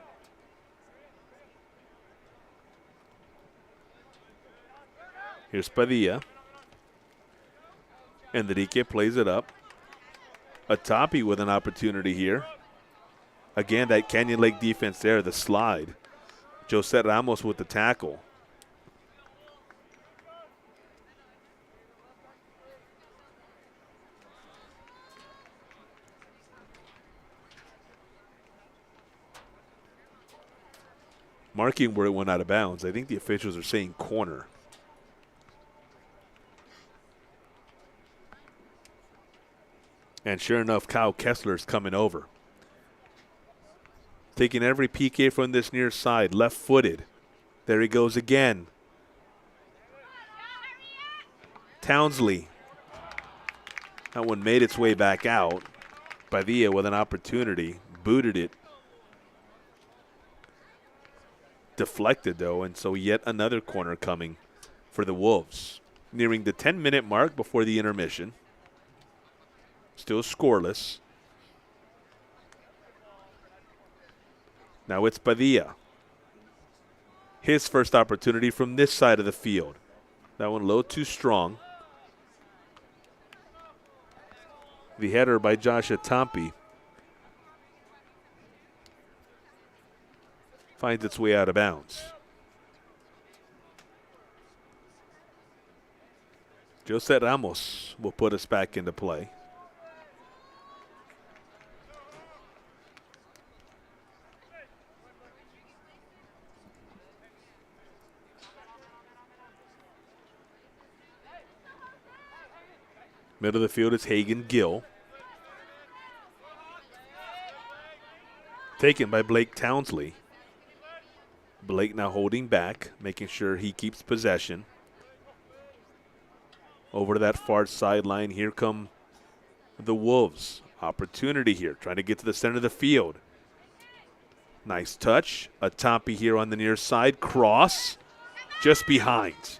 Here's Padilla. Enrique plays it up. Atapi with an opportunity here. Again, that Canyon Lake defense there, the slide. Josette Ramos with the tackle. Marking where it went out of bounds. I think the officials are saying corner. And sure enough, Kyle Kessler's coming over. Taking every PK from this near side, left-footed. There he goes again. Townsley. That one made its way back out. Padilla with an opportunity, booted it. Deflected, though, and so yet another corner coming for the Wolves. Nearing the 10-minute mark before the intermission. Still scoreless. Now it's Padilla. His first opportunity from this side of the field. That one low too strong. The header by Josh Atampi finds its way out of bounds. Josette Ramos will put us back into play. Middle of the field is Hagen Gill. Taken by Blake Townsley. Blake now holding back, making sure he keeps possession. Over to that far sideline. Here come the Wolves. Opportunity here, trying to get to the center of the field. Nice touch. Atampi here on the near side. Cross just behind.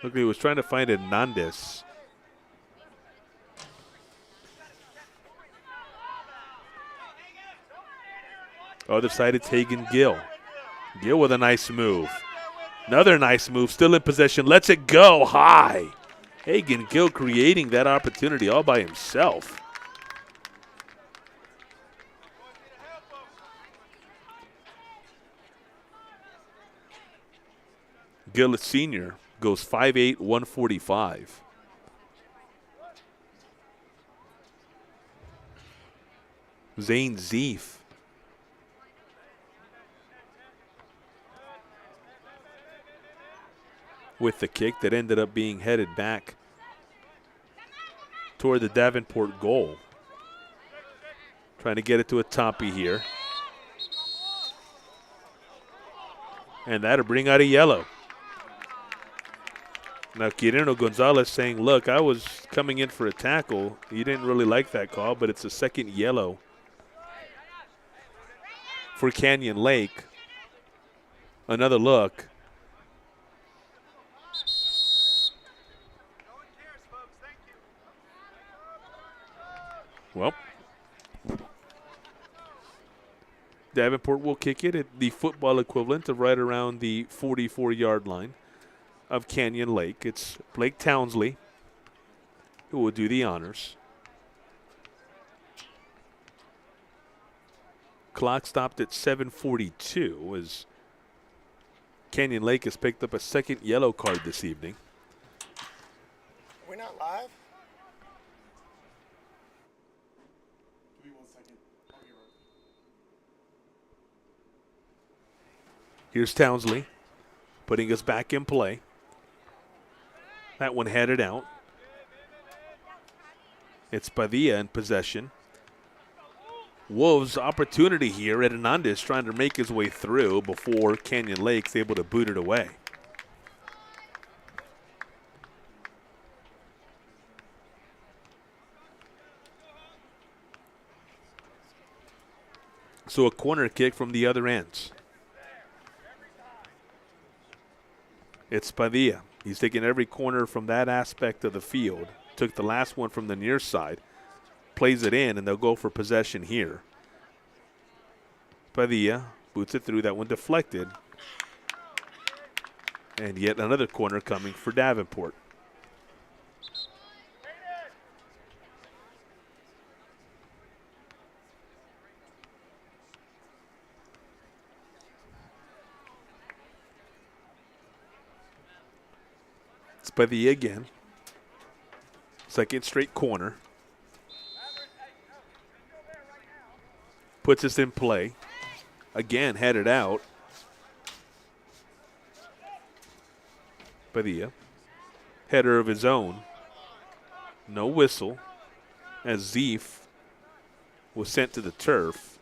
Look, he was trying to find Hernandez. Other side, it's Hagen Gill. Gill with a nice move. Another nice move, still in possession. Lets it go high. Hagen Gill creating that opportunity all by himself. Gill, a senior, goes 5'8", 145. Zane Zeef. With the kick that ended up being headed back toward the Davenport goal. Trying to get it to Atampi here. And that'll bring out a yellow. Now, Quirino Gonzalez saying, look, I was coming in for a tackle. He didn't really like that call, but it's a second yellow for Canyon Lake. Another look. Well, Davenport will kick it at the football equivalent of right around the 44-yard line of Canyon Lake. It's Blake Townsley who will do the honors. Clock stopped at 7:42 as Canyon Lake has picked up a second yellow card this evening. We're not live? Here's Townsley putting us back in play. That one headed out. It's Padilla in possession. Wolves opportunity here at Hernandez trying to make his way through before Canyon Lake's able to boot it away. So a corner kick from the other end. It's Padilla. He's taking every corner from that aspect of the field took the last one from the near side, plays it in, and they'll go for possession here. Padilla boots it through, that one deflected. And yet another corner coming for Davenport. It's Padilla again. Second straight corner. Puts us in play. Again, headed out. Padilla. Header of his own. No whistle as Zeef was sent to the turf,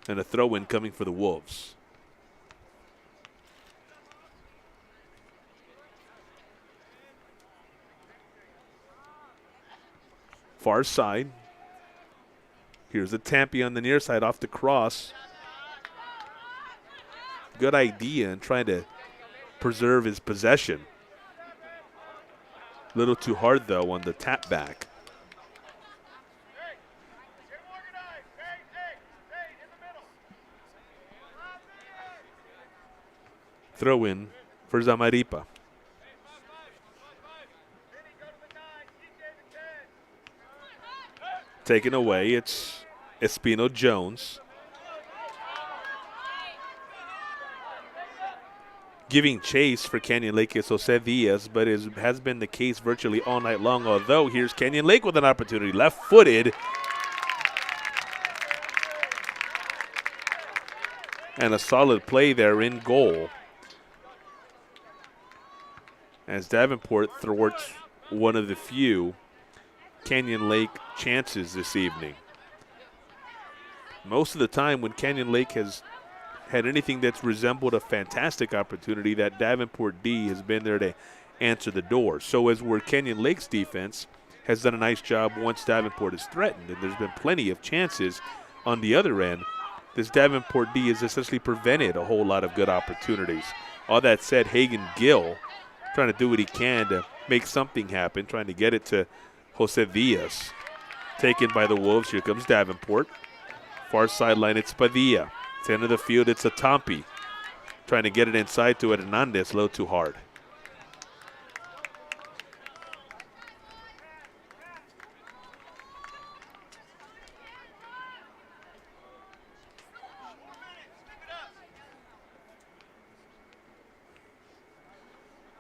and a throw-in coming for the Wolves. Far side. Here's a Tampi on the near side off the cross. Good idea in trying to preserve his possession. A little too hard, though, on the tap back. Throw in for Zamaripa. Taken away, it's Espino Jones. Giving chase for Canyon Lake is Jose Diaz, but it has been the case virtually all night long, although here's Canyon Lake with an opportunity, left-footed. And a solid play there in goal, as Davenport thwarts one of the few Canyon Lake chances this evening. Most of the time when Canyon Lake has had anything that's resembled a fantastic opportunity, that Davenport D has been there to answer the door. So as where Canyon Lake's defense has done a nice job once Davenport is threatened, and there's been plenty of chances on the other end, this Davenport D has essentially prevented a whole lot of good opportunities. All that said, Hagen Gill trying to do what he can to make something happen, trying to get it to Jose Diaz. Taken by the Wolves. Here comes Davenport. Far sideline, it's Padilla. Center of the field, it's a Tampi. Trying to get it inside to Hernandez, a little too hard.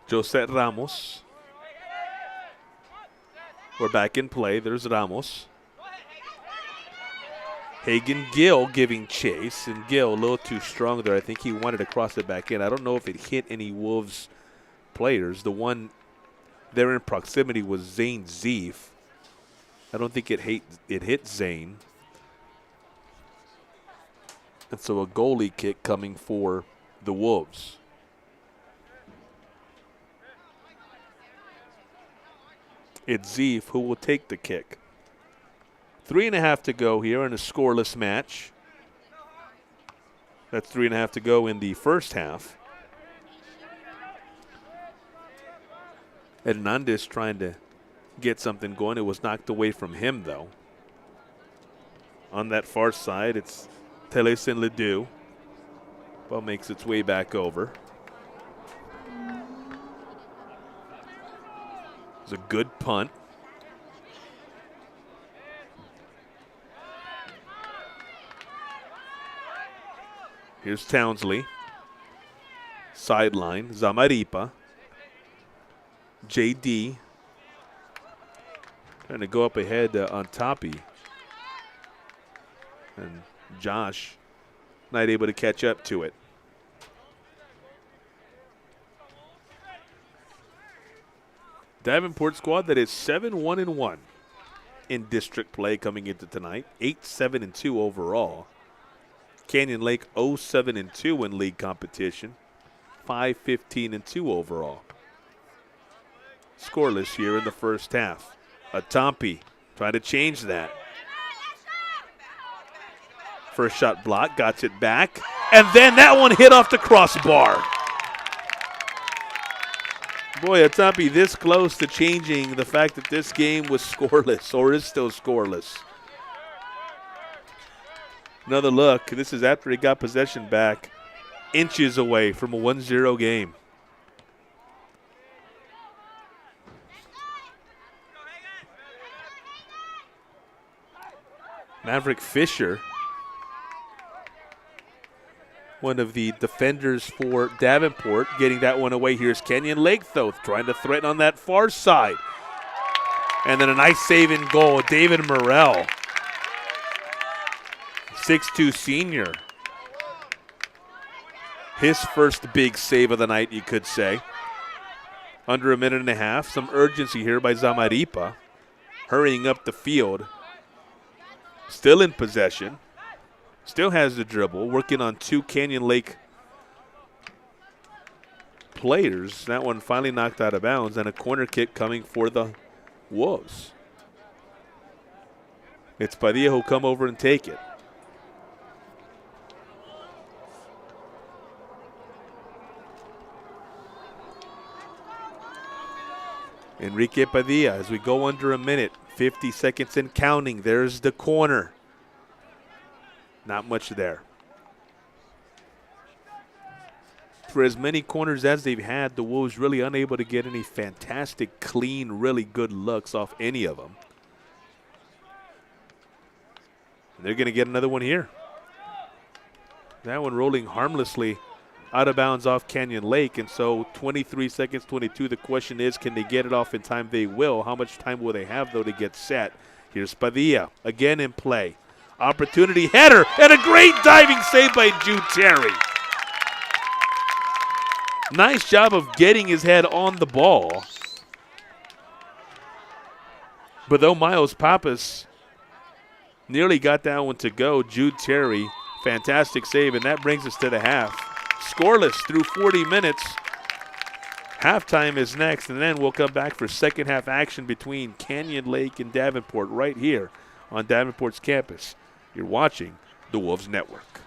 Josette Ramos. We're back in play. There's Ramos. Hagen Gill giving chase, and Gill a little too strong there. I think he wanted to cross it back in. I don't know if it hit any Wolves players. The one there in proximity was Zane Zeef. I don't think it hit Zane. And so a goalie kick coming for the Wolves. It's Zeef who will take the kick. 3.5 to go here in a scoreless match. That's 3.5 to go in the first half. Hernandez trying to get something going. It was knocked away from him, though. On that far side, it's Telesin Ledoux. Ball makes its way back over. It's a good punt. Here's Townsley. Sideline, Zamaripa. JD. Trying to go up ahead on Tapi. And Josh not able to catch up to it. Davenport squad that is 7-1-1 in district play coming into tonight. 8-7-2 overall. Canyon Lake 0-7-2 in league competition. 5-15-2 overall. Scoreless here in the first half. Atampi trying to change that. First shot block, got it back. And then that one hit off the crossbar. Boy, it's not be this close to changing the fact that this game was scoreless or is still scoreless. Another look. This is after he got possession back, inches away from a 1-0 game. Maverick Fisher, one of the defenders for Davenport, getting that one away. Here's Kenyon Lake, though, trying to threaten on that far side. And then a nice save in goal, David Morrell, 6'2" senior. His first big save of the night, you could say. Under a minute and a half. Some urgency here by Zamaripa, hurrying up the field. Still in possession. Still has the dribble. Working on two Canyon Lake players. That one finally knocked out of bounds. And a corner kick coming for the Wolves. It's Padilla who'll come over and take it. Enrique Padilla as we go under a minute. 50 seconds and counting. There's the corner. Not much there. For as many corners as they've had, the Wolves really unable to get any fantastic, clean, really good looks off any of them. And they're going to get another one here. That one rolling harmlessly out of bounds off Canyon Lake. And so 23 seconds, 22. The question is, can they get it off in time? They will. How much time will they have, though, to get set? Here's Padilla again in play. Opportunity header and a great diving save by Jude Terry. Nice job of getting his head on the ball. But though Miles Pappas nearly got that one to go, Jude Terry, fantastic save, and that brings us to the half. Scoreless through 40 minutes. Halftime is next, and then we'll come back for second half action between Canyon Lake and Davenport right here on Davenport's campus. You're watching the Wolves Network.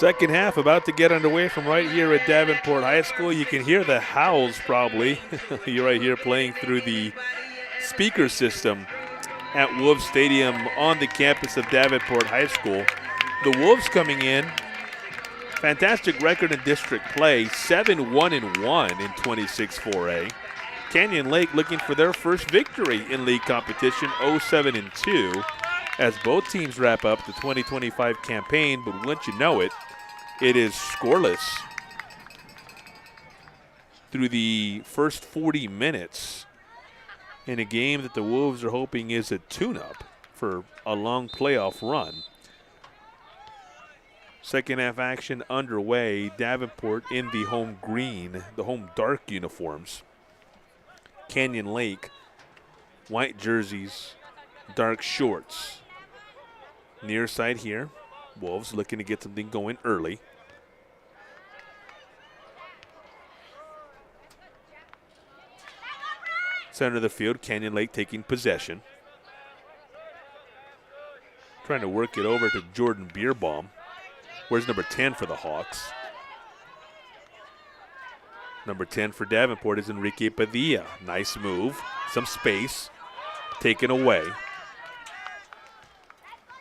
Second half about to get underway from right here at Davenport High School. You can hear the howls probably. You're right here playing through the speaker system at Wolves Stadium on the campus of Davenport High School. The Wolves coming in, fantastic record in district play, 7-1-1 in 26-4A. Canyon Lake looking for their first victory in league competition, 0-7-2, as both teams wrap up the 2025 campaign. But once you know it, it is scoreless through the first 40 minutes in a game that the Wolves are hoping is a tune-up for a long playoff run. Second half action underway. Davenport in the home green, the home dark uniforms. Canyon Lake, white jerseys, dark shorts. Near side here, Wolves looking to get something going early. Center of the field, Canyon Lake taking possession. Trying to work it over to Jordan Bierbaum. Where's number 10 for the Hawks? Number 10 for Davenport is Enrique Padilla. Nice move, some space, taken away.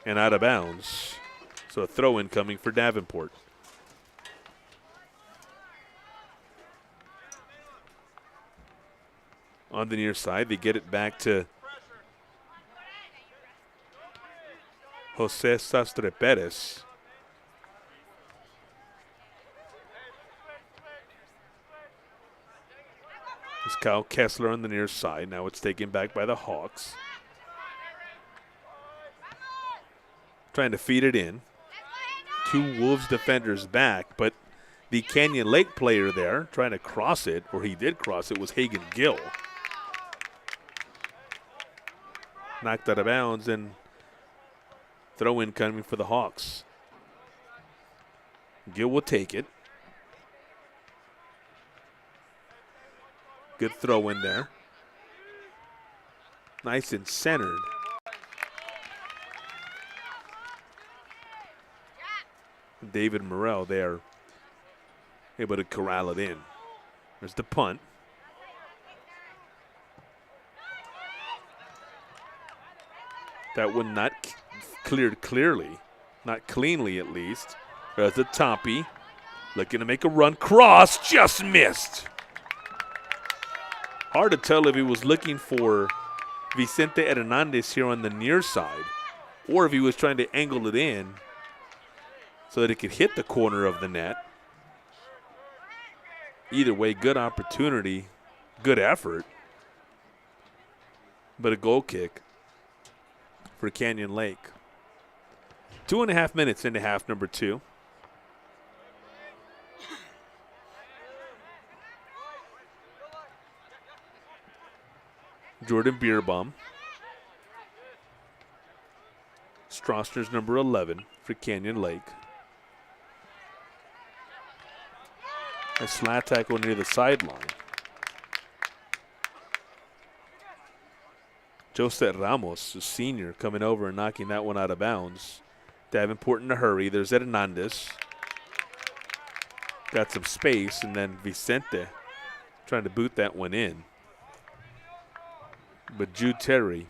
And out of bounds. So a throw-in coming for Davenport. On the near side, they get it back to Jose Sastre Perez. It's Kyle Kessler on the near side. Now it's taken back by the Hawks. Trying to feed it in. Two Wolves defenders back, but the Canyon Lake player there trying to cross it, or he did cross it, was Hagen Gill. Knocked out of bounds, and throw-in coming for the Hawks. Gill will take it. Good throw in there. Nice and centered. David Morrell there, able to corral it in. There's the punt. That one not cleared clearly, not cleanly at least. There's the Toppy, looking to make a run. Cross, just missed. Hard to tell if he was looking for Vicente Hernandez here on the near side, or if he was trying to angle it in so that it could hit the corner of the net. Either way, good opportunity, good effort, but a goal kick for Canyon Lake. 2.5 minutes into half number 2. Jordan Bierbaum. Strossner's number 11 for Canyon Lake. A slat tackle near the sideline. Josette Ramos, a senior, coming over and knocking that one out of bounds. Davenport in a hurry. There's Hernandez. Got some space, and then Vicente trying to boot that one in. But Jude Terry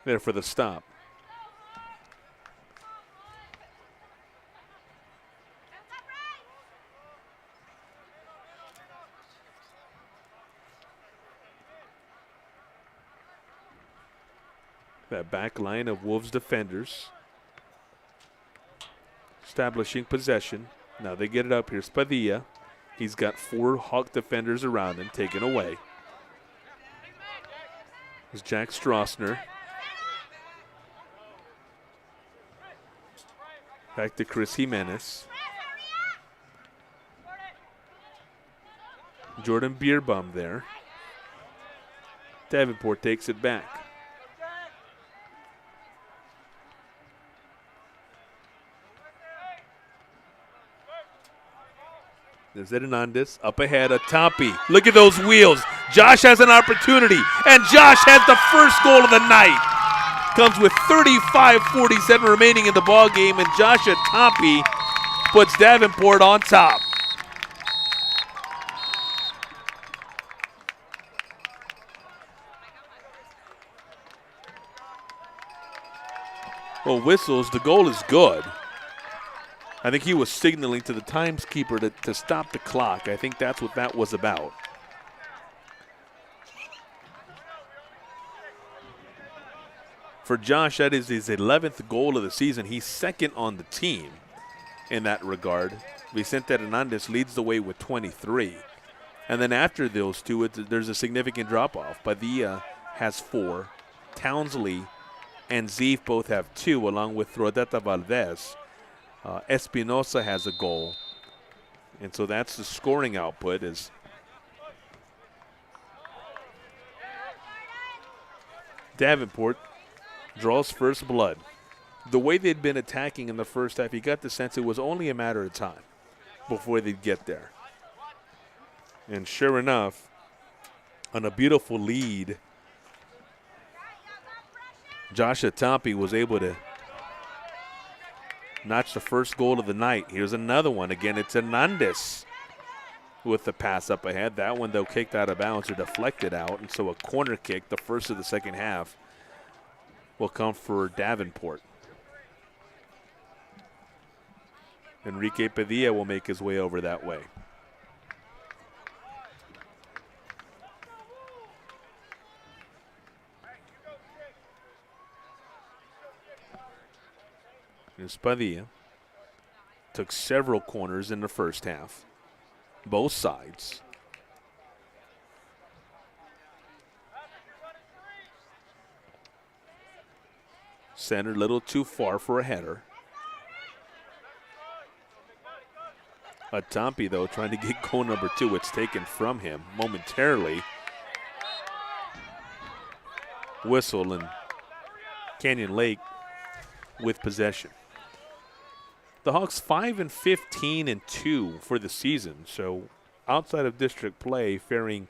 there for the stop. That back line of Wolves defenders establishing possession. Now they get it up. Here's Padilla. He's got 4 Hawk defenders around him, taken away. There's Jack Strossner. Back to Chris Jimenez. Jordan Bierbaum there. Davenport takes it back. There's Hernandez up ahead, a Toppy. Look at those wheels. Josh has an opportunity, and Josh has the first goal of the night. comes with 35:47 remaining in the ball game, and Joshua Tompe puts Davenport on top. Well, whistles, the goal is good. I think he was signaling to the timekeeper to stop the clock. I think that's what that was about. For Josh, that is his 11th goal of the season. He's second on the team in that regard. Vicente Hernandez leads the way with 23. And then after those two, there's a significant drop-off. Padilla has 4. Townsley and Zeef both have 2, along with Rodetta Valdez. Espinosa has a goal. And so that's the scoring output. Is Davenport draws first blood. The way they'd been attacking in the first half, you got the sense it was only a matter of time before they'd get there. And sure enough, on a beautiful lead, Joshua Tompe was able to notch the first goal of the night. Here's another one. Again, it's Hernandez with the pass up ahead. That one, though, kicked out of bounds or deflected out. And so a corner kick, the first of the second half, will come for Davenport. Enrique Padilla will make his way over that way. Here's Padilla. Took several corners in the first half, both sides. Center a little too far for a header. Tompe, though, trying to get goal number 2. It's taken from him momentarily. Whistle, and Canyon Lake with possession. The Hawks 5-15-2 for the season, so outside of district play, faring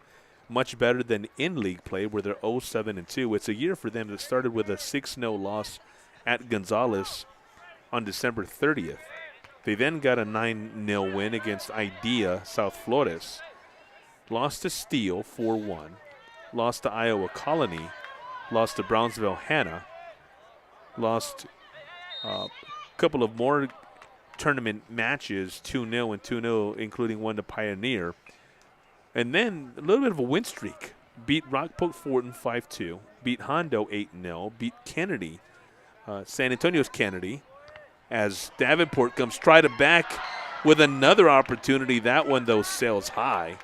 much better than in league play, where they're 0-7-2. It's a year for them that started with a 6-0 loss at Gonzales on December 30th. They then got a 9-0 win against Idea South Flores, lost to Steele 4-1, lost to Iowa Colony, lost to Brownsville Hanna, lost a couple of more tournament matches, 2-0 and 2-0, including one to Pioneer. And then a little bit of a win streak. Beat Rockport Fortin 5-2, beat Hondo 8-0, beat Kennedy, San Antonio's Kennedy, as Davenport comes try to back with another opportunity. That one, though, sails high.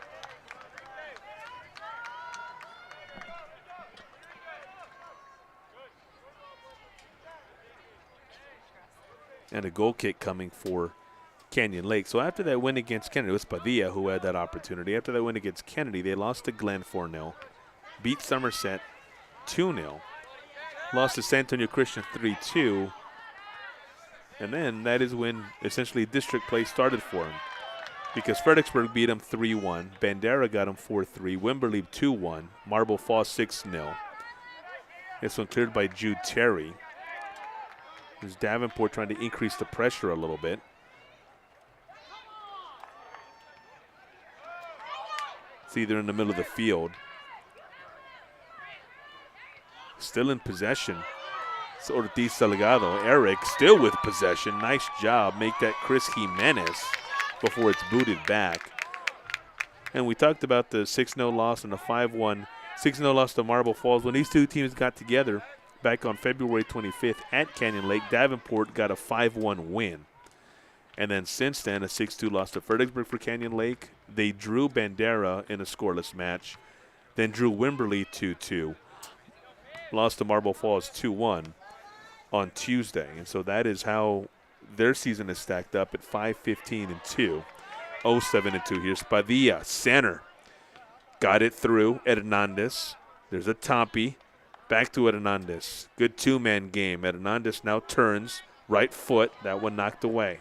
And a goal kick coming for Canyon Lake. So after that win against Kennedy, it was Padilla who had that opportunity. After that win against Kennedy, they lost to Glen 4-0, beat Somerset 2-0, lost to San Antonio Christian 3-2, and then that is when essentially district play started for him, because Fredericksburg beat him 3-1, Bandera got him 4-3, Wimberley 2-1, Marble Falls 6-0. This one cleared by Jude Terry. There's Davenport trying to increase the pressure a little bit. It's either in the middle of the field. Still in possession. It's Ortiz Salgado. Eric still with possession. Nice job. Make that Chris Jimenez before it's booted back. And we talked about the 6-0 loss and the 5-1, 6-0 loss to Marble Falls. When these two teams got together back on February 25th at Canyon Lake, Davenport got a 5-1 win. And then since then, a 6-2 loss to Fredericksburg for Canyon Lake. They drew Bandera in a scoreless match, then drew Wimberley 2-2. Lost to Marble Falls 2-1 on Tuesday. And so that is how their season is stacked up at 5-15-2. 0-7-2. Here's Padilla, center. Got it through Hernandez. There's a Tompe. Back to Hernandez. Good two-man game. Hernandez now turns. Right foot. That one knocked away.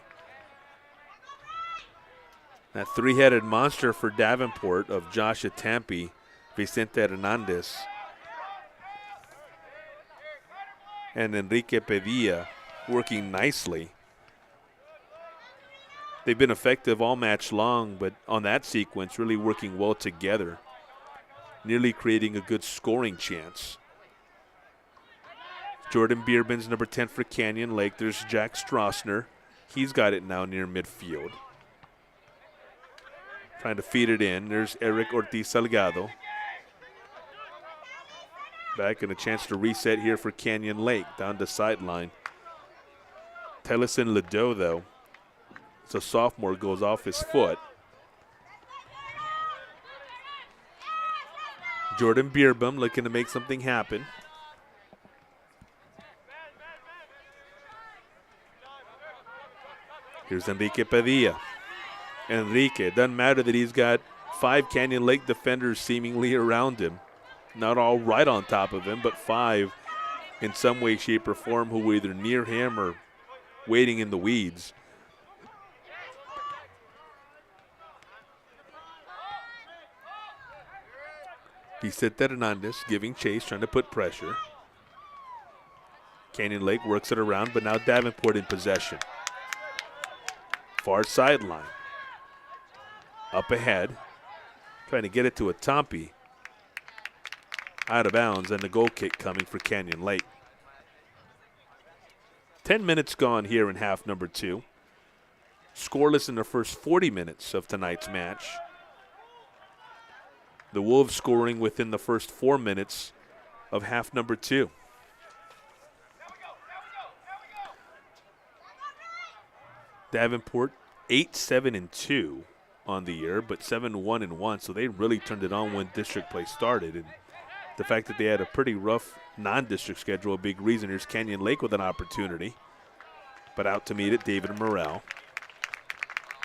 That three-headed monster for Davenport of Joshua Tompe, Vicente Hernandez, and Enrique Padilla working nicely. They've been effective all match long, but on that sequence, really working well together, nearly creating a good scoring chance. Jordan Bierman's number 10 for Canyon Lake. There's Jack Strossner. He's got it now near midfield. Trying to feed it in. There's Eric Ortiz Salgado. Back and a chance to reset here for Canyon Lake down the sideline. Tellison Ledoux, though, it's a sophomore, goes off his foot. Jordan Bierbum looking to make something happen. Here's Enrique Padilla. Enrique, doesn't matter that he's got 5 Canyon Lake defenders seemingly around him. Not all right on top of him, but 5 in some way, shape, or form who were either near him or waiting in the weeds. Vicente Hernandez giving chase, trying to put pressure. Canyon Lake works it around, but now Davenport in possession. Far sideline. Up ahead. Trying to get it to a Tompi. Out of bounds, and the goal kick coming for Canyon Lake. 10 minutes gone here in half number 2. Scoreless in the first 40 minutes of tonight's match. The Wolves scoring within the first 4 minutes of half number 2. Davenport 8-7-2 on the year, but 7-1-1, so they really turned it on when district play started. And the fact that they had a pretty rough non-district schedule, a big reason. Here's Canyon Lake with an opportunity, but out to meet it, David Morrell,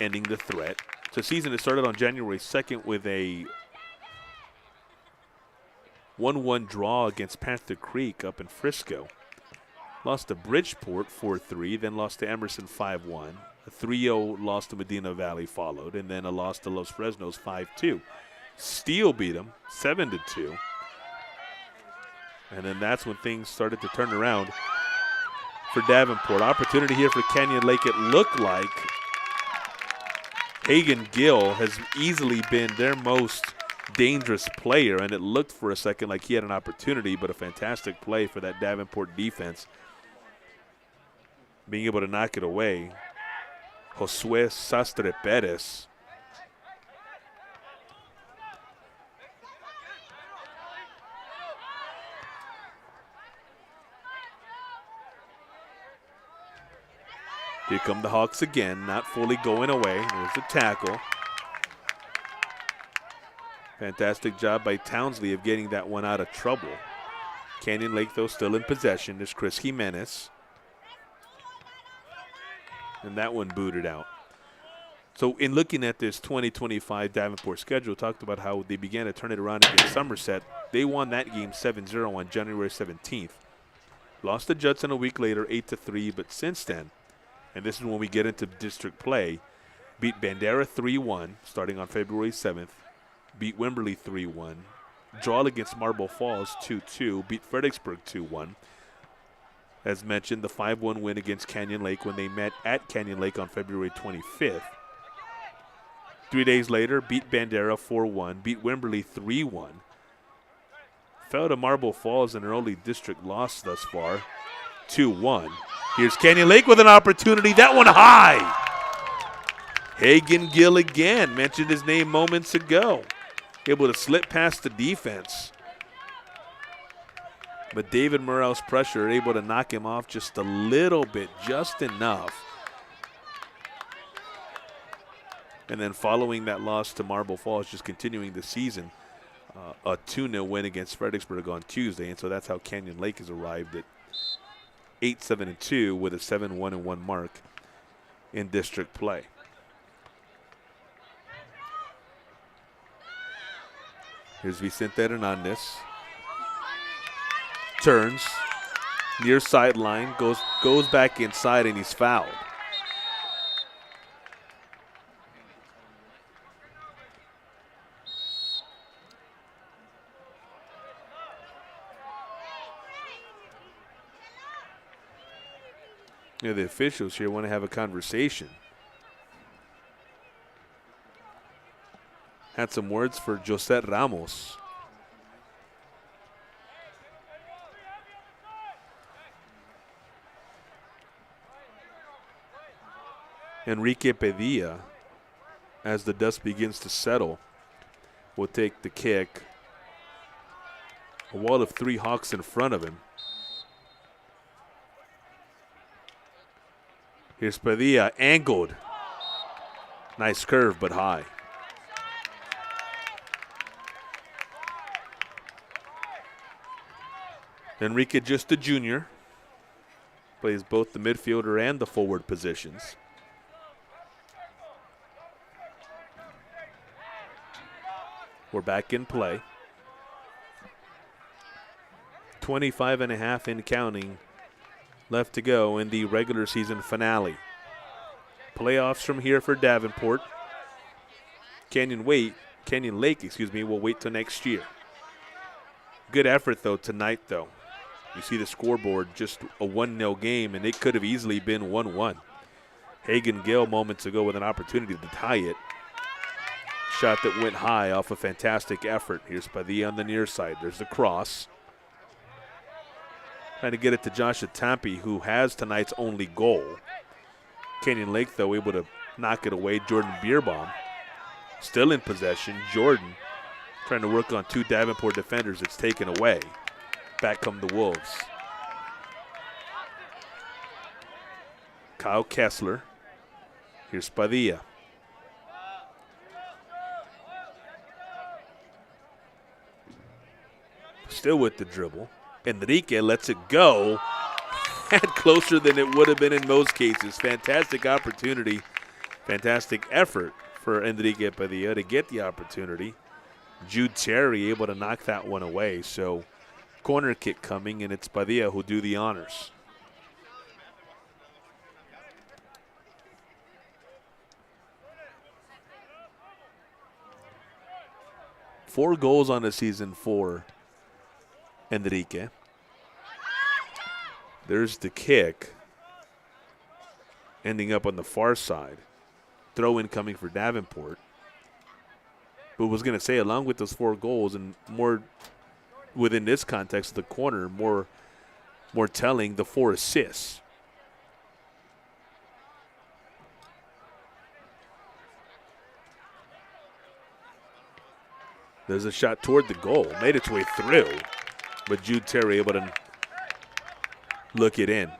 ending the threat. It's a season that started on January 2nd with a 1-1 draw against Panther Creek up in Frisco. Lost to Bridgeport 4-3, then lost to Emerson 5-1. A 3-0 loss to Medina Valley followed, and then a loss to Los Fresnos 5-2. Steele beat them 7-2. And then that's when things started to turn around for Davenport. Opportunity here for Canyon Lake. It looked like Hagan Gill has easily been their most dangerous player, and it looked for a second like he had an opportunity, but a fantastic play for that Davenport defense. Being able to knock it away. Josue Sastre Perez. Here come the Hawks again, not fully going away. There's the tackle. Fantastic job by Townsley of getting that one out of trouble. Canyon Lake, though, still in possession. There's Chris Jimenez. And that one booted out. So in looking at this 2025 Davenport schedule, talked about how they began to turn it around against Somerset. They won that game 7-0 on January 17th. Lost to Judson a week later, 8-3, but since then, and this is when we get into district play, beat Bandera 3-1 starting on February 7th, beat Wimberley 3-1, draw against Marble Falls 2-2, beat Fredericksburg 2-1. As mentioned, the 5-1 win against Canyon Lake when they met at Canyon Lake on February 25th. 3 days later, beat Bandera 4-1, beat Wimberley 3-1. Fell to Marble Falls in their only district loss thus far, 2-1. Here's Canyon Lake with an opportunity. That one high. Hagan Gill again, mentioned his name moments ago. Able to slip past the defense. But David Morrell's pressure able to knock him off just a little bit, just enough. And then following that loss to Marble Falls, just continuing the season, a 2-0 win against Fredericksburg on Tuesday. And so that's how Canyon Lake has arrived at 8-7-2 with a 7-1-1 mark in district play. Here's Vicente Hernandez. Turns, near sideline, goes back inside, and he's fouled. Yeah, the officials here want to have a conversation. Had some words for Josette Ramos. Enrique Padilla, as the dust begins to settle, will take the kick. A wall of 3 Hawks in front of him. Here's Padilla, angled. Nice curve, but high. Enrique, just a junior, plays both the midfielder and the forward positions. We're back in play. 25 and a half in counting left to go in the regular season finale. Playoffs from here for Davenport. Canyon Lake, will wait till next year. Good effort, though, tonight, though. You see the scoreboard, just a 1-0 game, and it could have easily been 1-1. Hagen Gill moments ago with an opportunity to tie it. Shot that went high off a fantastic effort. Here's Padilla on the near side. There's the cross. Trying to get it to Josh Atampi, who has tonight's only goal. Canyon Lake, though, able to knock it away. Jordan Bierbaum still in possession. Jordan trying to work on 2 Davenport defenders. It's taken away. Back come the Wolves. Kyle Kessler. Here's Padilla. Still with the dribble. Enrique lets it go. And closer than it would have been in most cases. Fantastic opportunity. Fantastic effort for Enrique Padilla to get the opportunity. Jude Terry able to knock that one away. So corner kick coming, and it's Padilla who do the honors. Four goals on the season for Enrique. There's the kick. Ending up on the far side. Throw in coming for Davenport. But was going to say, along with those 4 goals and more within this context of the corner, more telling, the 4 assists. There's a shot toward the goal. Made its way through. But Jude Terry able to look it in.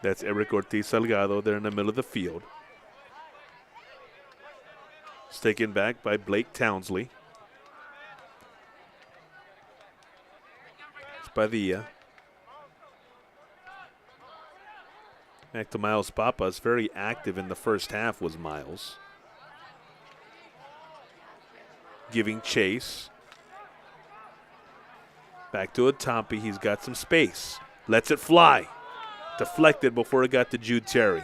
That's Eric Ortiz Salgado there in the middle of the field. It's taken back by Blake Townsley. It's Padilla. Back to Miles Papas. Very active in the first half was Miles. Giving chase. Back to Atampi. He's got some space. Lets it fly. Deflected before it got to Jude Terry.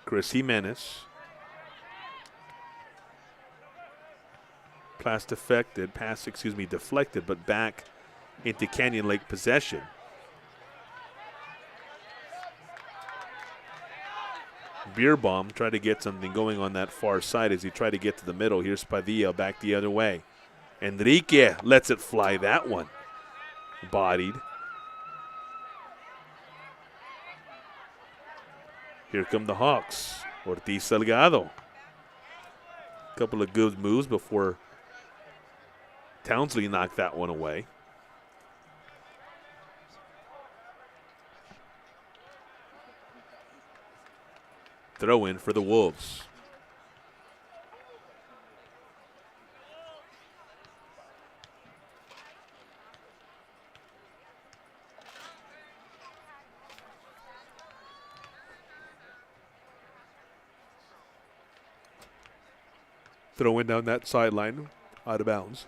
Chris Jimenez. Deflected, but back into Canyon Lake possession. Bierbaum tried to get something going on that far side as he tried to get to the middle. Here's Padilla back the other way. Enrique lets it fly that one. Bodied. Here come the Hawks. Ortiz Salgado. Couple of good moves before Townsley knocked that one away. Throw in for the Wolves. Throw in down that sideline, out of bounds.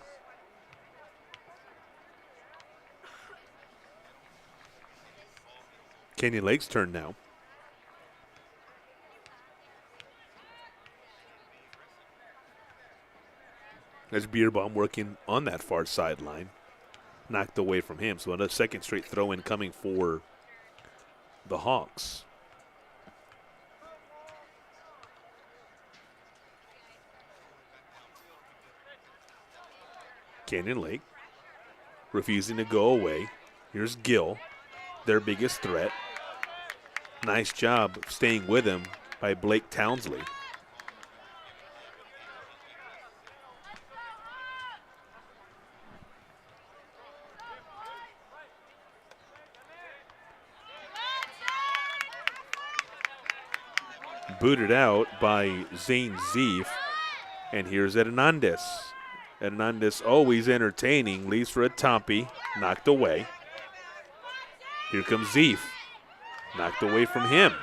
Canyon Lake's turn now. There's Beerbaum working on that far sideline. Knocked away from him. So another second straight throw in coming for the Hawks. Canyon Lake refusing to go away. Here's Gill, their biggest threat. Nice job staying with him by Blake Townsley. Booted out by Zane Zeef. And here's Hernandez. Hernandez always entertaining, leaves for a Tompe, knocked away. Here comes Zeef, knocked away from him.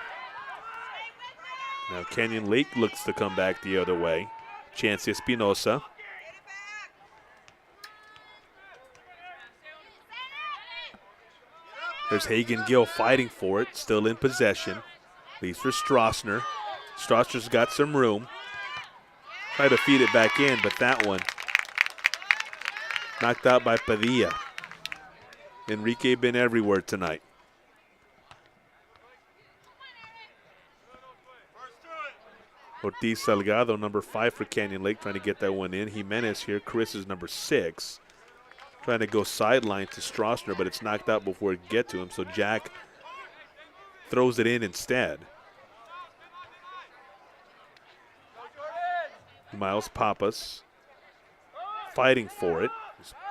Now Canyon Lake looks to come back the other way. Chance Espinosa. There's Hagen Gill fighting for it, still in possession. Leaves for Strassner. Strassner's got some room. Try to feed it back in, but that one knocked out by Padilla. Enrique been everywhere tonight. Ortiz Salgado, number 5 for Canyon Lake, trying to get that one in. Jimenez here, Chris is number 6. Trying to go sideline to Strassner, but it's knocked out before it get to him, so Jack throws it in instead. Miles Pappas fighting for it.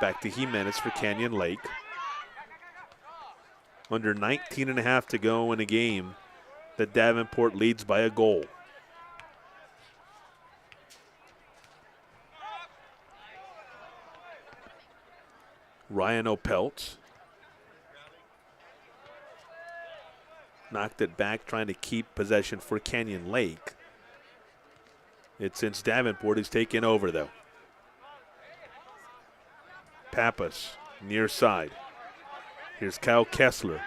Back to Jimenez for Canyon Lake. Under 19 and a half to go in a game that Davenport leads by a goal. Ryan Opelt knocked it back, trying to keep possession for Canyon Lake. It's since Davenport is taken over, though. Pappas, near side. Here's Kyle Kessler.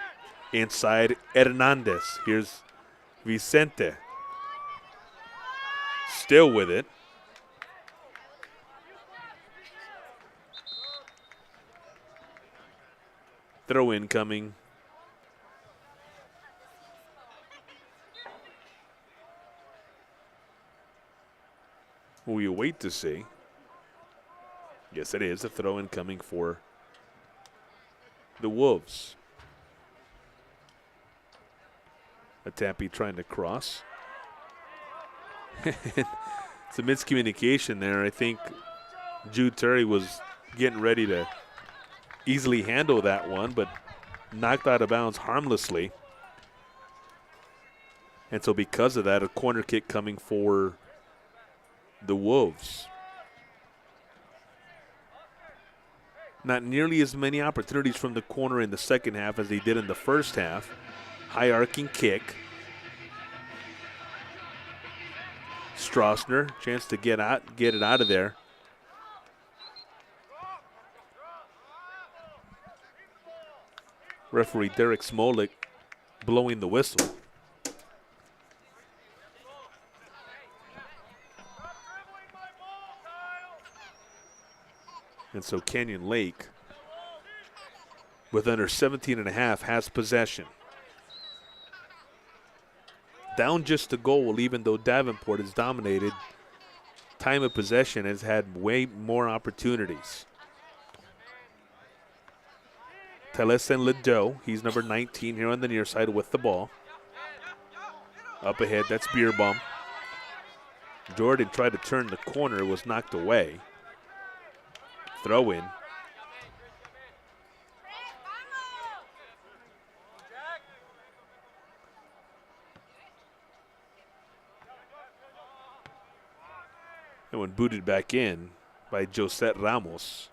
Inside, Hernandez. Here's Vicente. Still with it. Throw in coming. We wait to see. Yes, it is a throw in coming for the Wolves. Atapi trying to cross. It's a miscommunication there. I think Jude Terry was getting ready to easily handle that one, but knocked out of bounds harmlessly. And so because of that, a corner kick coming for the Wolves. Not nearly as many opportunities from the corner in the second half as they did in the first half. High arcing kick. Strassner, chance to get it out of there. Referee Derek Smolik blowing the whistle. And so Canyon Lake, with under 17 and a half, has possession. Down just a goal, even though Davenport has dominated. Time of possession has had way more opportunities. Telesen Ledoux, he's number 19 here on the near side with the ball. Up ahead, that's Beerbaum. Jordan tried to turn the corner, was knocked away. Throw in. And when booted back in by Josette Ramos.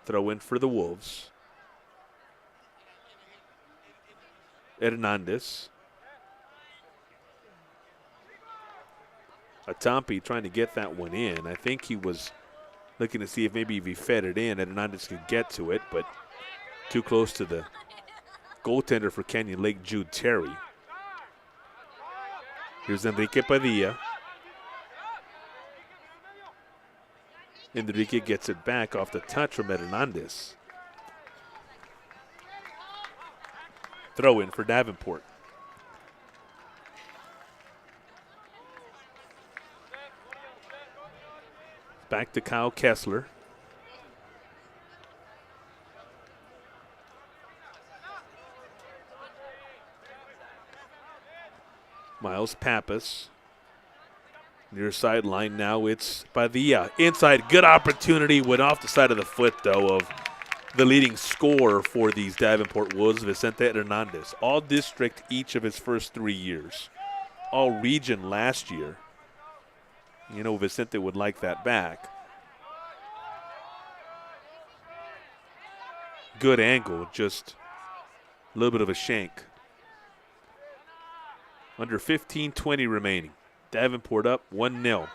Throw in for the Wolves. Hernandez. Atampi trying to get that one in. I think he was looking to see if maybe if he fed it in, Hernandez could get to it, but too close to the goaltender for Canyon Lake, Jude Terry. Here's Enrique Padilla. Enrique gets it back off the touch from Hernandez. Throw in for Davenport. Back to Kyle Kessler. Miles Pappas. Near sideline now, it's Padilla. Inside, good opportunity. Went off the side of the foot, though, of the leading scorer for these Davenport Wolves, Vicente Hernandez. All district each of his first 3 years. All region last year. You know, Vicente would like that back. Good angle, just a little bit of a shank. Under 15:20 remaining. Davenport up 1-0.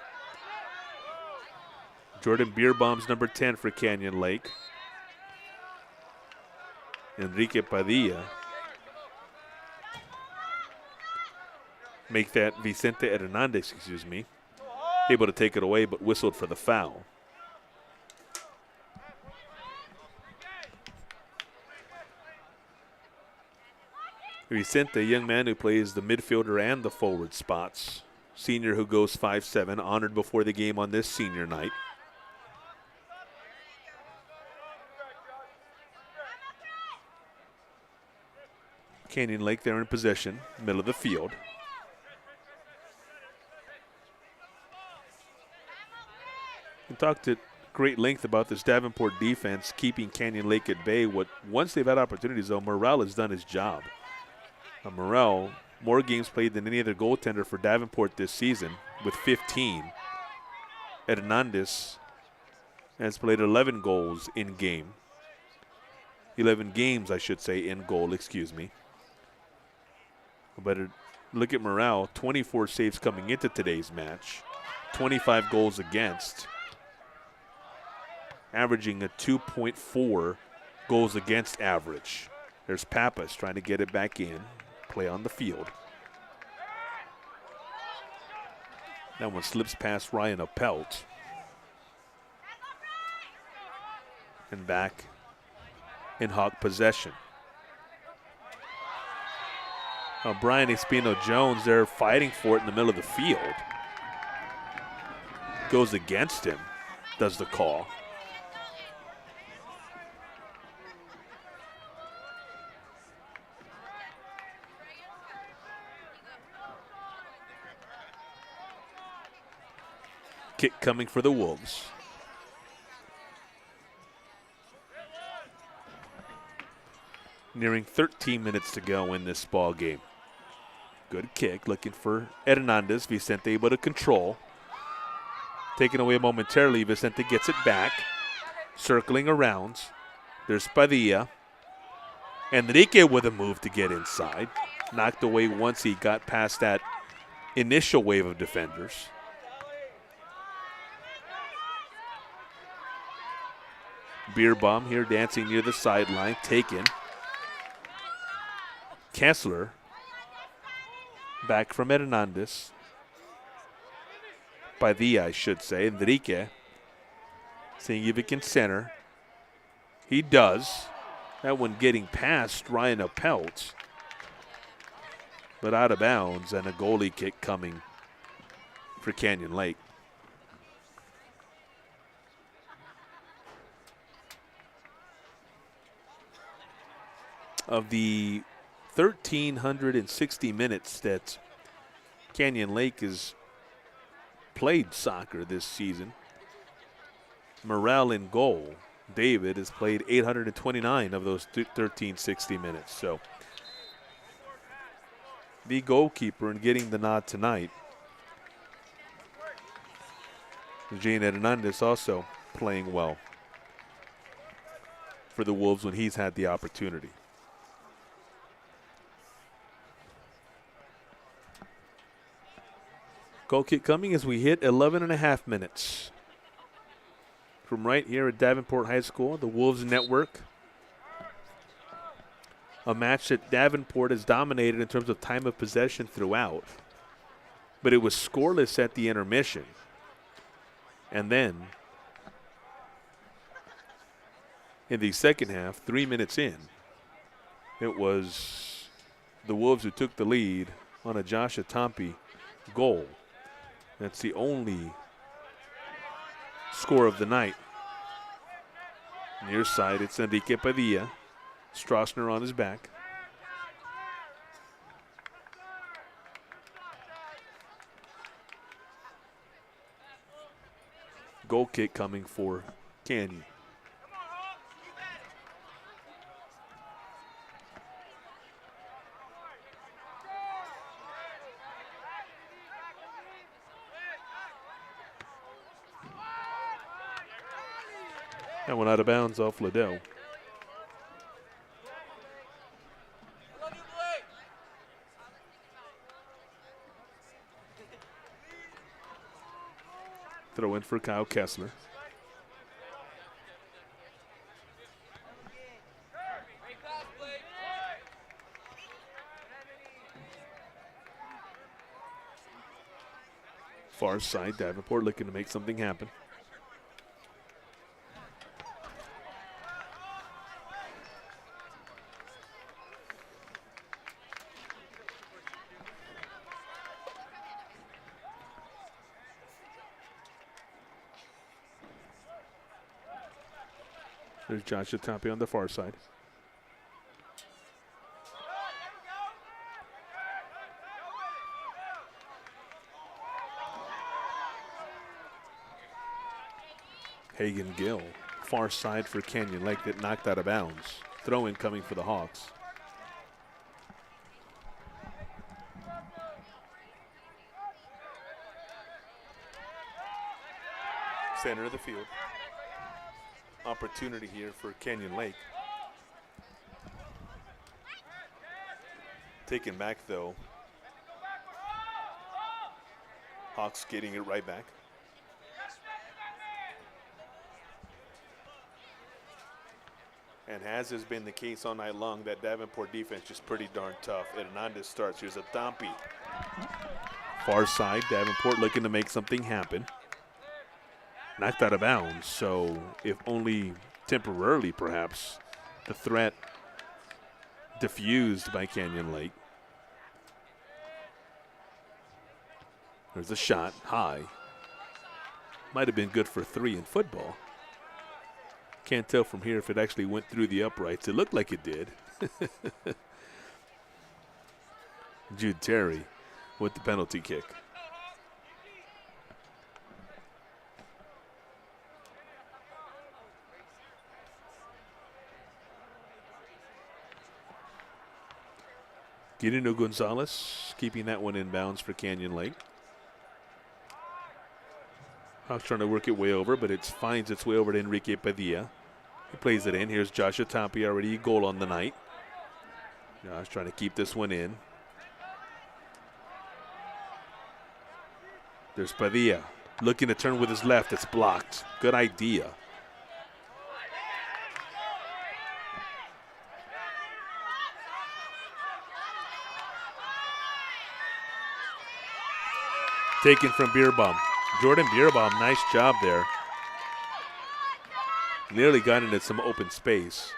Jordan Beerbaum's number 10 for Canyon Lake. Enrique Padilla make that Vicente Hernandez, able to take it away, but whistled for the foul. Vicente, a young man who plays the midfielder and the forward spots. Senior who goes 5'7", honored before the game on this senior night. Canyon Lake there in possession, middle of the field. We talked at great length about this Davenport defense keeping Canyon Lake at bay. Once they've had opportunities, though, Morrell has done his job. Morrell, more games played than any other goaltender for Davenport this season with 15. Hernandez has played 11 goals in game. 11 games, I should say, in goal, But look at Morrell, 24 saves coming into today's match, 25 goals against, averaging a 2.4 goals against average. There's Pappas trying to get it back in, play on the field. That one slips past Ryan Appelt. And back in Hawk possession. Brian Espino-Jones there fighting for it in the middle of the field. Goes against him, does the call. Kick coming for the Wolves. Nearing 13 minutes to go in this ball game. Good kick, looking for Hernandez. Vicente able to control. Taken away momentarily, Vicente gets it back. Circling around. There's Padilla. Enrique with a move to get inside. Knocked away once he got past that initial wave of defenders. Beerbaum here dancing near the sideline, taken. Kessler back from Hernandez. Padilla, I should say. Enrique seeing if he can center. He does. That one getting past Ryan Appelt, but out of bounds, and a goalie kick coming for Canyon Lake. Of the 1,360 minutes that Canyon Lake has played soccer this season, Morrell in goal. David has played 829 of those 1,360 minutes. So the goalkeeper and getting the nod tonight. Eugene Hernandez also playing well for the Wolves when he's had the opportunity. Goal kick coming as we hit 11 and a half minutes. From right here at Davenport High School, the Wolves Network. A match that Davenport has dominated in terms of time of possession throughout. But it was scoreless at the intermission. And then, in the second half, 3 minutes in, it was the Wolves who took the lead on a Josh Atampi goal. That's the only score of the night. Near side, it's Enrique Padilla. Stroessner on his back. Goal kick coming for Canyon. That one out of bounds off Liddell. Throw in for Kyle Kessler. Far side, Davenport looking to make something happen. There's Josh Atampi on the far side. Hagan Gill, far side for Canyon Lake that knocked out of bounds. Throw in coming for the Hawks. Center of the field. Opportunity here for Canyon Lake. Taken back though. Hawks getting it right back. And as has been the case all night long, that Davenport defense is pretty darn tough. Hernandez starts. Here's Atampi. Far side, Davenport looking to make something happen. Knocked out of bounds, so if only temporarily perhaps, the threat diffused by Canyon Lake. There's a shot high. Might have been good for 3 in football. Can't tell from here if it actually went through the uprights. It looked like it did. Jude Terry with the penalty kick. Guillermo Gonzalez keeping that one in bounds for Canyon Lake. Hawks trying to work it way over, but it finds its way over to Enrique Padilla. He plays it in. Here's Josh Atampi, already a goal on the night. Josh trying to keep this one in. There's Padilla looking to turn with his left. It's blocked. Good idea. Taken from Beerbaum. Jordan Beerbaum, nice job there. Nearly got into some open space.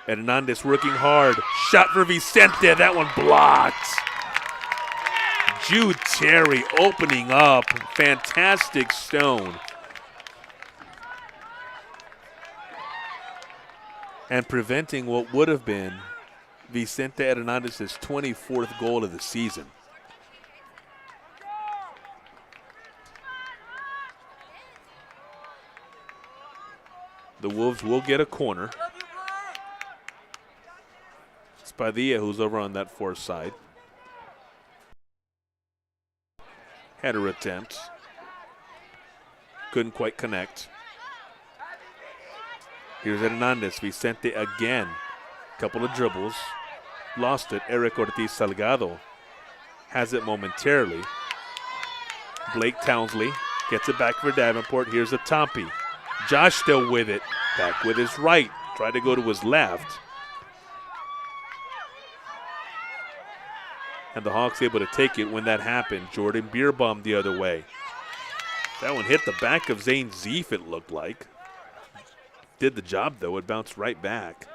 Hernandez working hard. Shot for Vicente. That one blocked. Jude Terry opening up. Fantastic stone. And preventing what would have been Vicente Hernandez's 24th goal of the season. The Wolves will get a corner. It's Padilla who's over on that far side. Had her attempt. Couldn't quite connect. Here's Hernandez. Vicente again. Couple of dribbles. Lost it. Eric Ortiz Salgado has it momentarily. Blake Townsley gets it back for Davenport. Here's a Tompe. Josh still with it. Back with his right. Tried to go to his left. And the Hawks able to take it when that happened. Jordan Beerbaum the other way. That one hit the back of Zane Zeef, it looked like. Did the job, though. It bounced right back.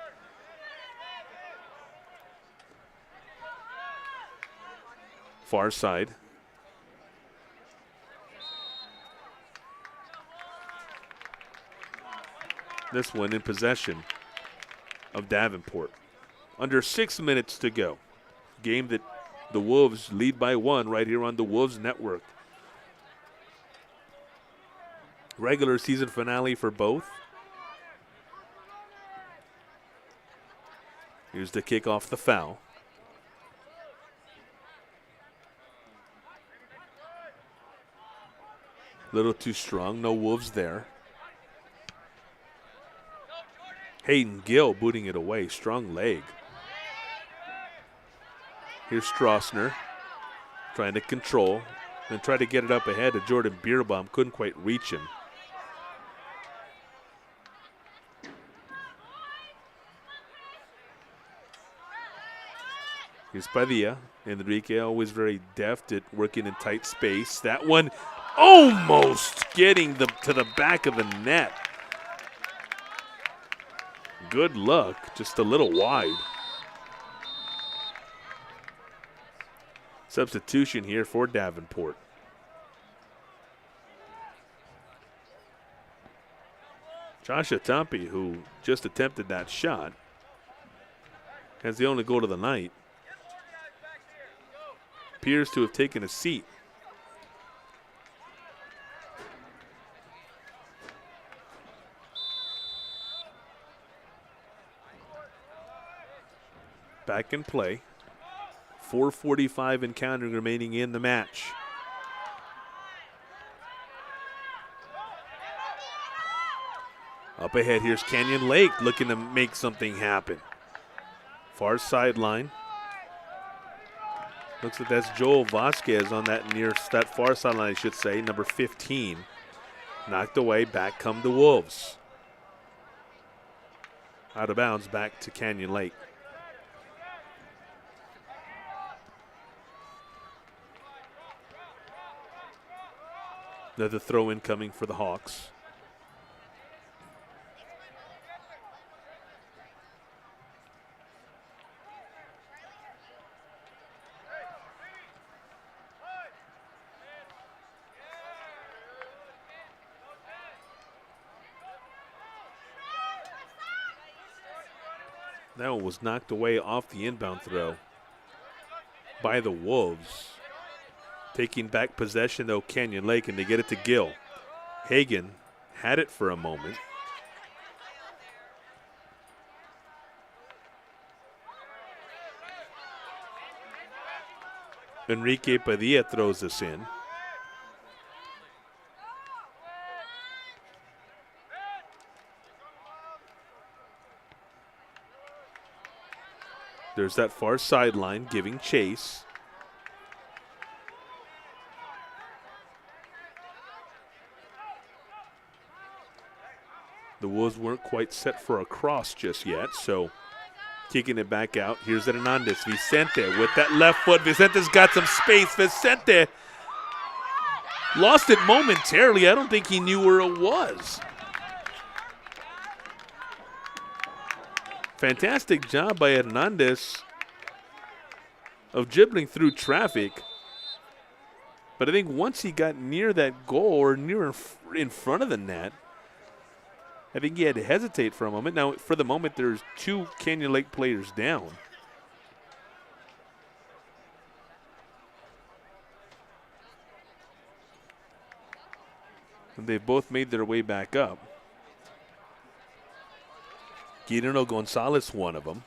Far side. This one in possession of Davenport. Under 6 minutes to go. Game that the Wolves lead by 1 right here on the Wolves Network. Regular season finale for both. Here's the kick off the foul. Little too strong, no Wolves there. Hayden Gill booting it away, strong leg. Here's Stroessner trying to control and try to get it up ahead to Jordan Beerbaum. Couldn't quite reach him. Here's Padilla. Enrique always very deft at working in tight space. That one almost getting to the back of the net. Good luck, just a little wide. Substitution here for Davenport. Joshua Tompe, who just attempted that shot, has the only goal of the night. Appears to have taken a seat. Back in play. 4:45 encountering remaining in the match. Up ahead, here's Canyon Lake looking to make something happen. Far sideline. Looks like that's Joel Vasquez on that far sideline, I should say, number 15. Knocked away, back come the Wolves. Out of bounds, back to Canyon Lake. Another throw in coming for the Hawks. That one was knocked away off the inbound throw by the Wolves. Taking back possession, though, Canyon Lake, and they get it to Gill. Hagan had it for a moment. Enrique Padilla throws this in. There's that far sideline giving chase. The Wolves weren't quite set for a cross just yet, so kicking it back out. Here's Hernandez. Vicente with that left foot. Vicente's got some space. Vicente lost it momentarily. I don't think he knew where it was. Fantastic job by Hernandez of dribbling through traffic. But I think once he got near that goal or near in front of the net, I think he had to hesitate for a moment. Now, for the moment, there's 2 Canyon Lake players down. And they've both made their way back up. Guillermo Gonzalez, one of them.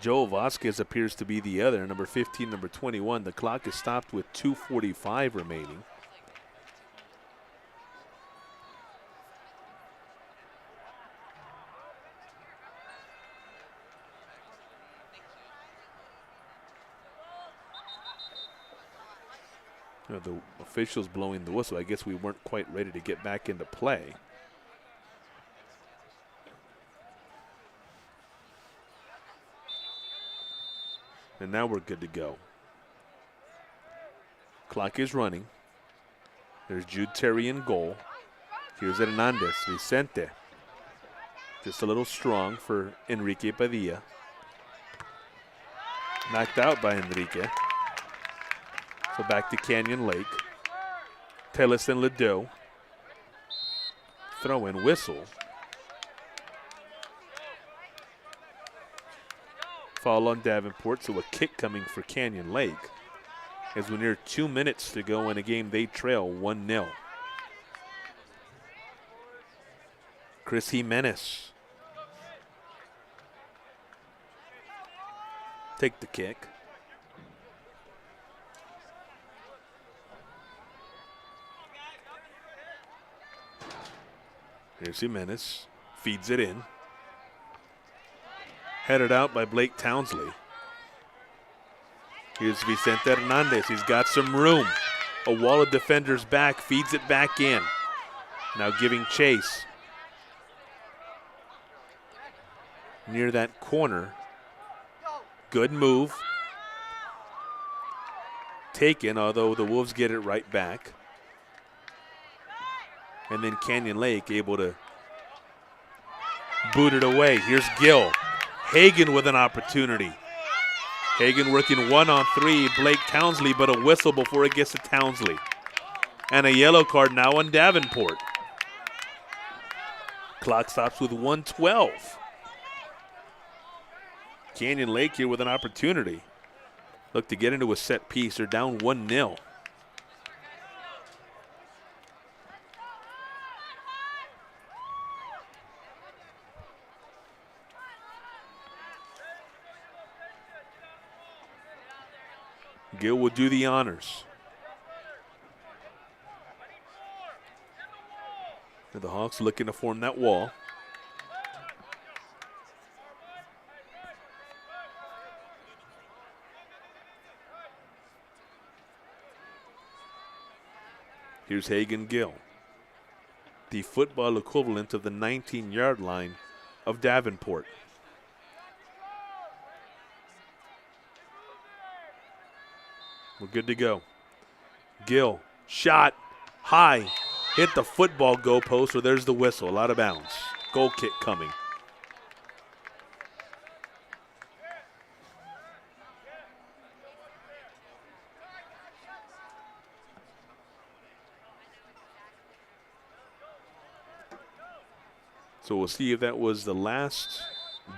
Joel Vasquez appears to be the other, number 15, number 21. The clock is stopped with 2:45 remaining. The officials blowing the whistle. I guess we weren't quite ready to get back into play. And now we're good to go. Clock is running. There's Jude Terry in goal. Here's Hernandez. Vicente. Just a little strong for Enrique Padilla. Knocked out by Enrique. So back to Canyon Lake. Teles and Ledoux. Throw in whistle. Foul on Davenport, so a kick coming for Canyon Lake. As we're near 2 minutes to go in a game, they trail 1-0. Chris Jimenez. Take the kick. Here's Jimenez. Feeds it in. Headed out by Blake Townsley. Here's Vicente Hernandez. He's got some room. A wall of defenders back. Feeds it back in. Now giving chase. Near that corner. Good move. Taken, although the Wolves get it right back. And then Canyon Lake able to boot it away. Here's Gill. Hagan with an opportunity. Hagan working 1-on-3. Blake Townsley, but a whistle before it gets to Townsley. And a yellow card now on Davenport. Clock stops with 1:12. Canyon Lake here with an opportunity. Look to get into a set piece. They're down 1-0. Gill will do the honors. And the Hawks looking to form that wall. Here's Hagan Gill, the football equivalent of the 19-yard line of Davenport. We're good to go. Gill, shot, high, hit the football goalpost, so there's the whistle, out of bounds. Goal kick coming. So we'll see if that was the last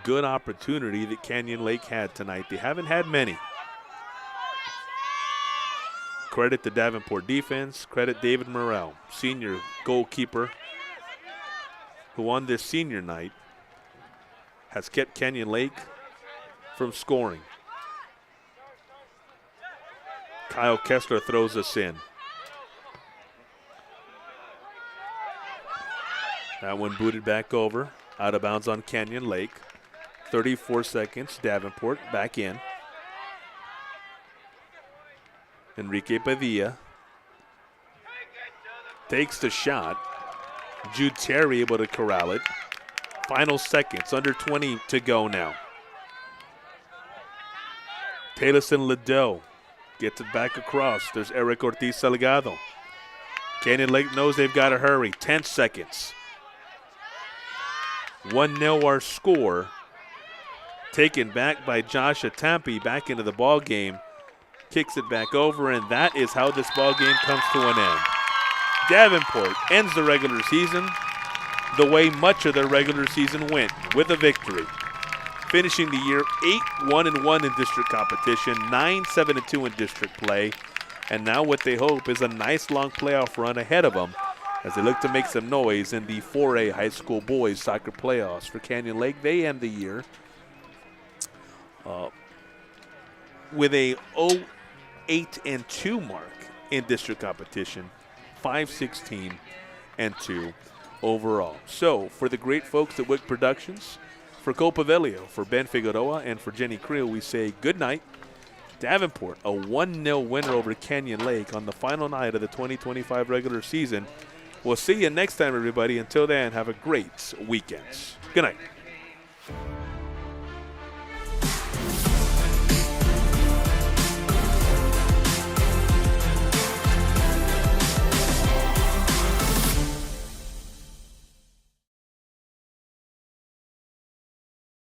good opportunity that Canyon Lake had tonight. They haven't had many. Credit the Davenport defense. Credit David Morrell, senior goalkeeper, who on this senior night has kept Canyon Lake from scoring. Kyle Kessler throws us in. That one booted back over, out of bounds on Canyon Lake. 34 seconds, Davenport back in. Enrique Padilla takes the shot. Jude Terry able to corral it. Final seconds, under 20 to go now. Taylorson Ledoux gets it back across. There's Eric Ortiz Salgado. Canyon Lake knows they've got to hurry. 10 seconds. 1-0 our score. Taken back by Josh Atampi back into the ball game. Kicks it back over, and that is how this ball game comes to an end. Davenport ends the regular season the way much of their regular season went, with a victory. Finishing the year 8-1-1 in district competition, 9-7-2 in district play, and now what they hope is a nice long playoff run ahead of them as they look to make some noise in the 4A high school boys soccer playoffs. For Canyon Lake, they end the year with a 0-8-2 mark in district competition, 5-16-2 overall. So for the great folks at Wick Productions, for Cole Pavelio, for Ben Figueroa, and for Jenny Creel, we say good night Davenport, a 1-0 winner over Canyon Lake on the final night of the 2025 regular season. We'll see you next time, everybody. Until then, have a great weekend. Good night.